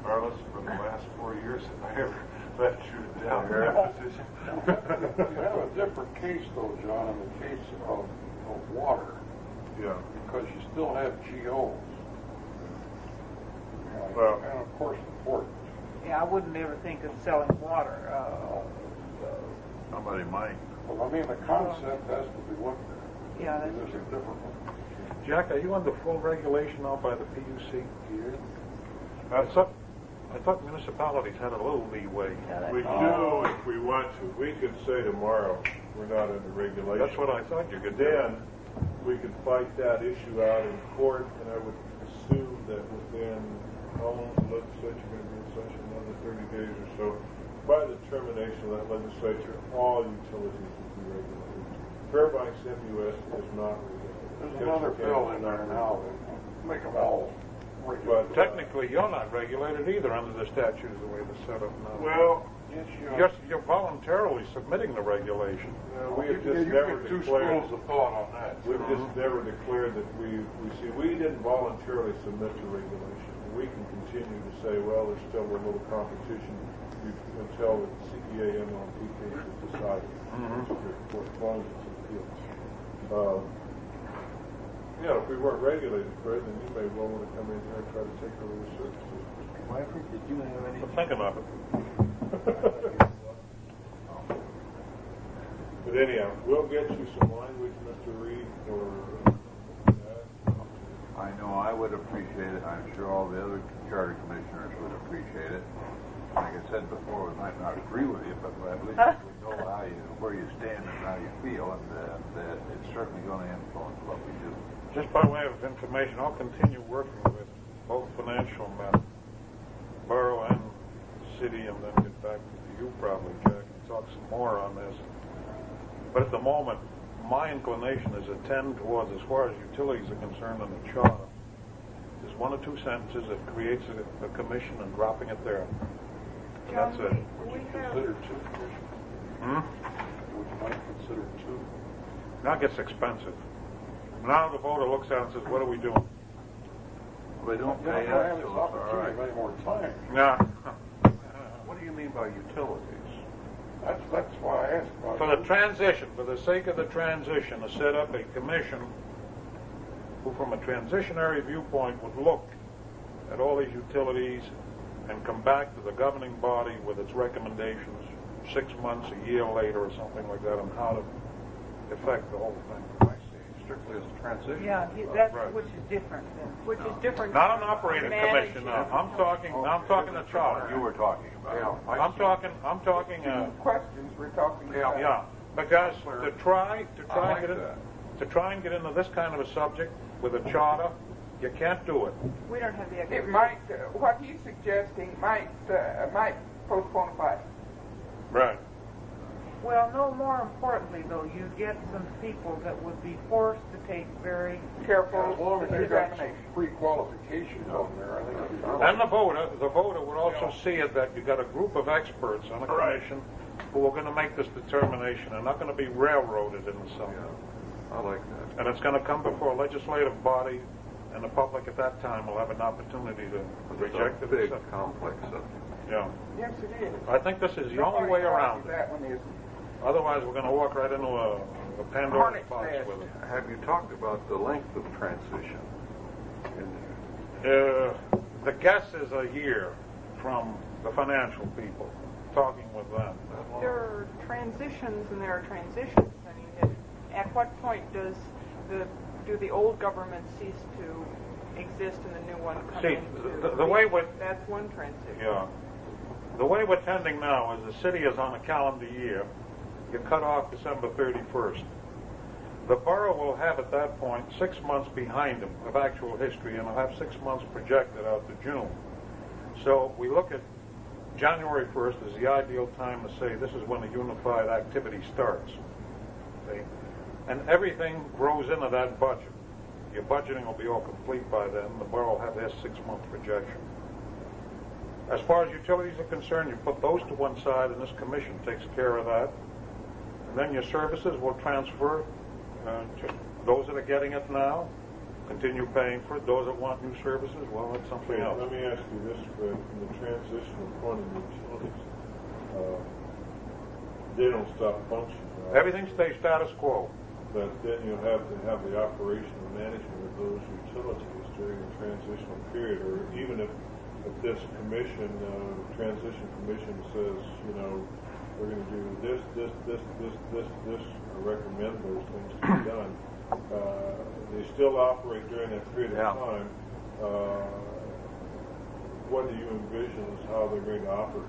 Speaker 2: Carlos, for the last 4 years, have I ever let you down in that position?
Speaker 5: You have a different case, though, John, in the case of water,
Speaker 2: Yeah.
Speaker 5: because you still have GOs.
Speaker 2: Well-
Speaker 5: And of course, the port.
Speaker 3: Yeah, I wouldn't ever think of selling water.
Speaker 4: Somebody might.
Speaker 5: Well, I mean, the concept has to be looked at.
Speaker 3: Yeah, that's
Speaker 5: There's a different one.
Speaker 6: Jack, are you under full regulation now by the PUC? I thought municipalities had a little leeway.
Speaker 2: We do if we want to. We could say tomorrow, we're not under regulation.
Speaker 6: That's what I thought you could do.
Speaker 2: Then, we could fight that issue out in court, and I would assume that within, how long is the legislature going to be in session, another 30 days or so, by the termination of that legislature, all utilities will be regulated. Fairbanks MUS is not regulated.
Speaker 5: There's another bill in there now that make them all regulated.
Speaker 6: But technically, you're not regulated either under the statute the way it's set up now.
Speaker 2: Well,
Speaker 5: Yes, you are.
Speaker 6: You're voluntarily submitting the regulation.
Speaker 2: we have
Speaker 5: You
Speaker 2: just
Speaker 5: get
Speaker 2: never
Speaker 5: two
Speaker 2: declared.
Speaker 5: schools of thought on that.
Speaker 2: We've just never declared that we didn't voluntarily submit to regulation. We can continue to say, well, there's still a little competition until the CEA MLP case is decided. For as long as it's appealed. If we weren't regulated, Fred, then you may well want to come in here and try to take over the services.
Speaker 9: Wyford, did you have any?
Speaker 6: I'm thinking of it.
Speaker 2: But anyhow, we'll get you some language, Mr. Reed, for that.
Speaker 4: I know I would appreciate it. I'm sure all the other charter commissioners would appreciate it. Like I said before, we might not agree with you, but at least we know where you stand and how you feel, and that it's certainly going to influence what we do.
Speaker 6: Just by way of information, I'll continue working with both financial matters, borough and city, and then get back to you probably, Jack, and talk some more on this. But at the moment, my inclination is to tend towards, as far as utilities are concerned in the charter, is 1 or 2 sentences that creates a commission and dropping it there. And
Speaker 7: John,
Speaker 6: that's it.
Speaker 7: we have,
Speaker 5: Consider 2 commissions. Would you might consider 2?
Speaker 6: Now it gets expensive. Now the voter looks at it and says, what are we doing?
Speaker 5: They don't
Speaker 9: You're not going to have this opportunity of any more time.
Speaker 6: Now,
Speaker 5: What do you mean by utilities?
Speaker 9: That's why I asked about
Speaker 6: for the transition, for the sake of the transition, to set up a commission who, from a transitionary viewpoint, would look at all these utilities and come back to the governing body with its recommendations 6 months, a year later, or something like that, on how to affect the whole thing.
Speaker 5: I see. Strictly as a transition.
Speaker 3: Yeah, that's,
Speaker 6: Right.
Speaker 3: which is different than.
Speaker 7: which is different.
Speaker 6: Not an operating
Speaker 7: Manage
Speaker 6: commission.
Speaker 7: it.
Speaker 6: No, I'm talking the charter.
Speaker 5: You were talking about.
Speaker 9: Yeah.
Speaker 6: I'm talking.
Speaker 8: Questions we're talking about.
Speaker 6: Yeah, because to try
Speaker 5: I
Speaker 6: and
Speaker 5: like
Speaker 6: get into this kind of a subject with a charter, you can't do it.
Speaker 7: We don't have the
Speaker 8: It
Speaker 7: expertise.
Speaker 8: might, what he's suggesting might postpone a fight.
Speaker 6: Right.
Speaker 3: Well, no, more importantly, though, you get some people that would be forced to take very
Speaker 8: Careful
Speaker 9: As long as you got some
Speaker 8: examination.
Speaker 9: pre-qualifications on there, I think it'll be fine.
Speaker 6: And the voter would also see it that you got a group of experts on a commission who are going to make this determination. They're not going to be railroaded into something.
Speaker 5: I like that.
Speaker 6: And it's going to come before a legislative body, and the public at that time will have an opportunity to reject
Speaker 5: It's
Speaker 6: it.
Speaker 5: a big, complex subject.
Speaker 6: Yeah.
Speaker 8: Yes, it is.
Speaker 6: I think this is the only way around it.
Speaker 8: That one isn't.
Speaker 6: Otherwise, we're going to walk right into a Pandora's
Speaker 8: Hornet's
Speaker 6: box
Speaker 8: nest.
Speaker 6: with it.
Speaker 5: Have you talked about the length of transition? In
Speaker 6: The guess is a year from the financial people, talking with them.
Speaker 7: There are transitions and there are transitions. I mean, at what point do the old government cease to exist and the new one come
Speaker 6: See,
Speaker 7: into
Speaker 6: the way we're,
Speaker 7: That's one transition.
Speaker 6: yeah, the way we're tending now is the city is on a calendar year. You cut off December 31st. The borough will have at that point 6 months behind them of actual history, and will have 6 months projected out to June. So we look at January 1st as the ideal time to say this is when the unified activity starts. See? And everything grows into that budget. Your budgeting will be all complete by then. The borough will have their 6-month projection. As far as utilities are concerned, you put those to one side, and this commission takes care of that. And then your services will transfer to those that are getting it now, continue paying for it. Those that want new services, well, that's something else.
Speaker 2: Let me ask you this, Fred, from the transitional point of utilities, they don't stop functioning, right?
Speaker 6: Everything stays status quo.
Speaker 2: But then you'll have to have the operational management of those utilities during the transitional period, or even if this commission, transition commission says, you know, we're going to do this, or recommend those things to be done, they still operate during that period of time. What do you envision as how they're going to operate?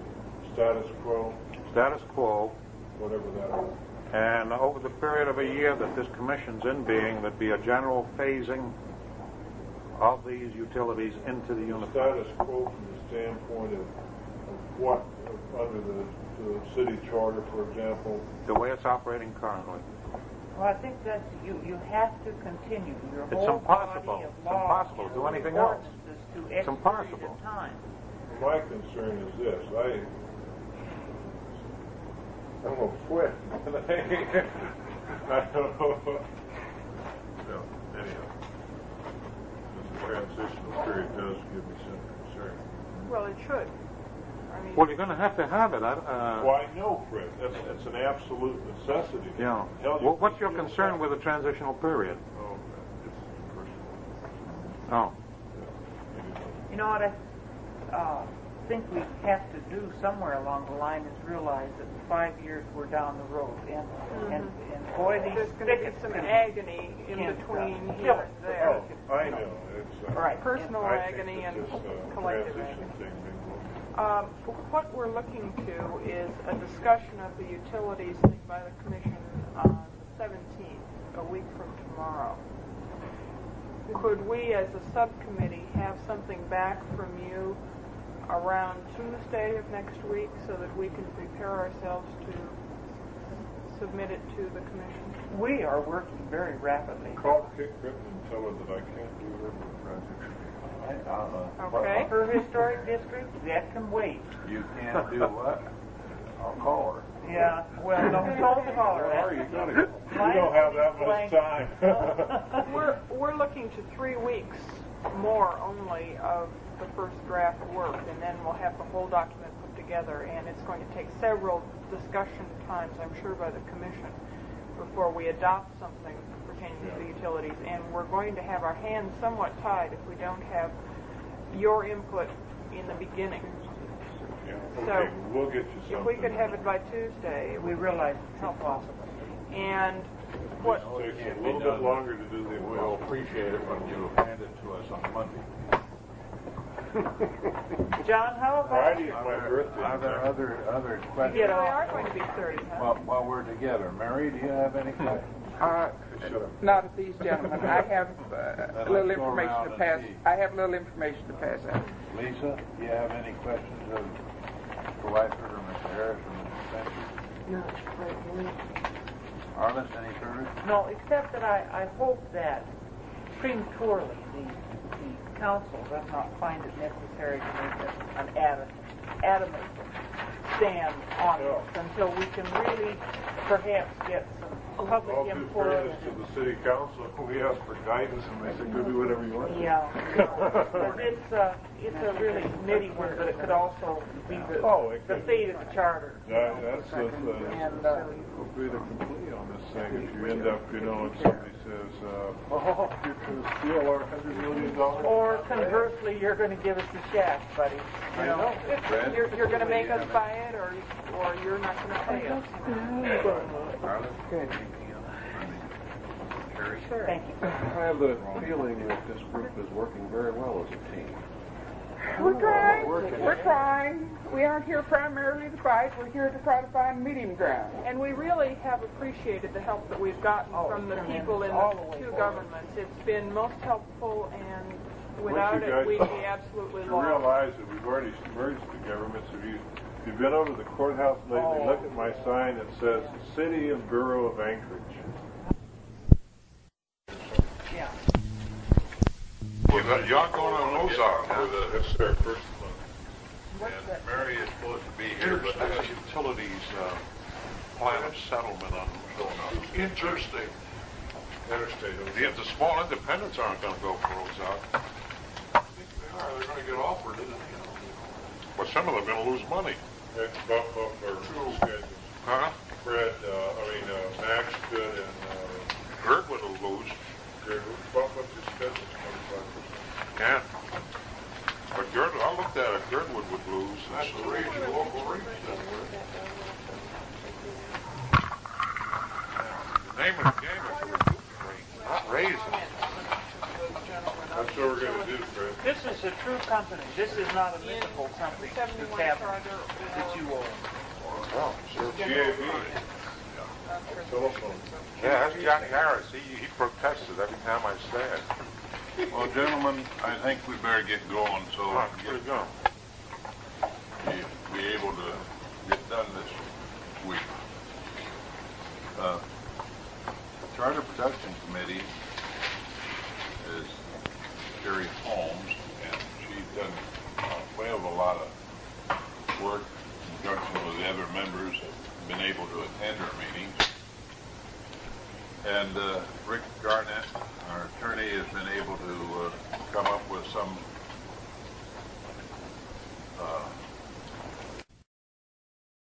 Speaker 2: Status quo?
Speaker 6: Status quo.
Speaker 2: Whatever that is.
Speaker 6: And over the period of a year that this commission's in being, there'd be a general phasing of these utilities into the unified.
Speaker 2: Status quo from the standpoint of what, under the city charter, for example.
Speaker 6: The way it's operating currently.
Speaker 3: Well, I think that you have to continue your
Speaker 6: It's
Speaker 3: whole
Speaker 6: impossible.
Speaker 3: body of
Speaker 6: It's
Speaker 3: law
Speaker 6: impossible to do
Speaker 3: and
Speaker 6: anything else.
Speaker 3: ordinances to
Speaker 6: It's
Speaker 3: X period
Speaker 6: impossible.
Speaker 3: of time.
Speaker 2: My concern is this, I'm going to quit. I don't know. No, anyhow, the transitional period does give me some concern.
Speaker 7: Well, it should. I mean,
Speaker 6: Well, you're going to have it.
Speaker 2: Well, I know, Fred, it's an absolute necessity.
Speaker 6: Yeah.
Speaker 2: Hell,
Speaker 6: Well, what's your
Speaker 2: you-
Speaker 6: concern with the transitional period?
Speaker 2: Oh, it's personal.
Speaker 6: Oh.
Speaker 3: You know what I think we have to do somewhere along the line is realize that 5 years we're down the road, and boy, these
Speaker 7: there's going to be
Speaker 3: spigots
Speaker 7: some
Speaker 3: can-
Speaker 7: agony in
Speaker 3: can,
Speaker 7: between
Speaker 3: kill
Speaker 7: here
Speaker 3: it.
Speaker 7: and there.
Speaker 2: Oh, I know, it's,
Speaker 3: Right.
Speaker 7: Personal
Speaker 2: I think
Speaker 7: agony
Speaker 2: that
Speaker 7: and
Speaker 2: this,
Speaker 7: collective
Speaker 2: transition
Speaker 7: agony.
Speaker 2: thing being
Speaker 7: What we're looking to is a discussion of the utilities thing by the commission on the 17th, a week from tomorrow. Could we, as a subcommittee, have something back from you around Tuesday of next week so that we can prepare ourselves to submit it to the commission?
Speaker 3: We are working very rapidly.
Speaker 2: Call Kit Crippen and tell her that I can't do her transition.
Speaker 7: Okay.
Speaker 3: Her historic district, that can wait.
Speaker 4: You can't do what? I'll call her.
Speaker 3: Yeah, well, don't call her that.
Speaker 2: We don't have that much time.
Speaker 7: We're looking to 3 weeks more only of the first draft work, and then we'll have the whole document put together, and it's going to take several discussion times, I'm sure, by the commission before we adopt something pertaining to the utilities, and we're going to have our hands somewhat tied if we don't have your input in the beginning.
Speaker 2: Okay, we'll get you something.
Speaker 7: If we could have it by Tuesday,
Speaker 3: We realize how possible.
Speaker 7: and what,
Speaker 2: It takes a little bit longer to do the
Speaker 4: We'll appreciate it when you hand it to us on Monday.
Speaker 3: John, how about
Speaker 2: Friday's
Speaker 3: you?
Speaker 2: my birthday.
Speaker 4: Are there other
Speaker 7: yeah,
Speaker 4: questions?
Speaker 7: they are going to be 30, huh?
Speaker 4: While we're together, Mary, do you have any questions?
Speaker 8: Not at these gentlemen. I have a little
Speaker 4: let's go
Speaker 8: information
Speaker 4: around
Speaker 8: to
Speaker 4: and
Speaker 8: pass.
Speaker 4: see.
Speaker 8: I have a little information to pass out.
Speaker 4: Lisa, do you have any questions of Mr. Wyford or Mr. Harris or Mr. Spencer?
Speaker 3: No,
Speaker 4: Arliss, any further?
Speaker 3: no, except that I hope that prematurely the council does not find it necessary to make an adamant stand on this until we can really perhaps get some public
Speaker 2: All due
Speaker 3: input.
Speaker 2: fairness to the city council, we asked for guidance and they said, go do whatever you want.
Speaker 3: Yeah, but it's a really nitty one, but it could also be the fate of the charter.
Speaker 2: That's the
Speaker 3: And
Speaker 2: fait accompli on this thing. If you end up, and somebody says, oh, you're going to steal our $100 million.
Speaker 3: or conversely, you're going to give us the shaft, buddy. You know?
Speaker 7: You're going to make us buy it, or you're not going to pay us.
Speaker 4: Arliss?
Speaker 3: Sure. Thank you.
Speaker 9: I have the feeling that this group is working very well as a team.
Speaker 8: We're trying. We're trying. We aren't here primarily to fight. We're here to try to find medium ground.
Speaker 7: And we really have appreciated the help that we've gotten from the people in
Speaker 3: all
Speaker 7: the
Speaker 3: the way
Speaker 7: two
Speaker 3: forward.
Speaker 7: governments. It's been most helpful, and without
Speaker 2: Once you
Speaker 7: it, we'd
Speaker 2: guys-
Speaker 7: be absolutely
Speaker 2: You
Speaker 7: lost.
Speaker 2: realize that we've already merged the governments. If you've been over to the courthouse lately, look at my sign that says City and Borough of Anchorage.
Speaker 3: Yeah.
Speaker 1: Y'all going on Ozark, huh?
Speaker 2: That's their first month.
Speaker 3: What's that?
Speaker 1: Mary is supposed to be here, but the utilities plan of settlement on showing up. Interesting.
Speaker 2: Interstate.
Speaker 1: The small independents aren't going to go for Ozark. I think they are. They're going to get offered, isn't it? But some of them are going to lose money.
Speaker 2: That's bump up our schedules.
Speaker 1: Huh?
Speaker 2: Fred, Max could and
Speaker 1: Girdwood will lose.
Speaker 2: bump up your schedules 25%.
Speaker 1: Yeah. But Girdwood, I looked at it, Girdwood would lose. That's the range, the local range. The name of the game is to reduce the rate, not raise it.
Speaker 2: That's what we're going to do, Fred.
Speaker 3: This is a true company. This is not a mythical company.
Speaker 7: 71
Speaker 3: This happened
Speaker 7: charter,
Speaker 3: that you own.
Speaker 1: Oh,
Speaker 2: GAB. Telephone.
Speaker 1: yeah, that's Johnny Harris. He protested every time I said.
Speaker 4: Well, gentlemen, I think we better get going so
Speaker 1: All right, here we go.
Speaker 4: be able to get done this week. Charter Production Committee is Sherry Holmes, and she's done a lot of work in conjunction with the other members that have been able to attend our meetings. And Rick Garnett, our attorney, has been able to come up with some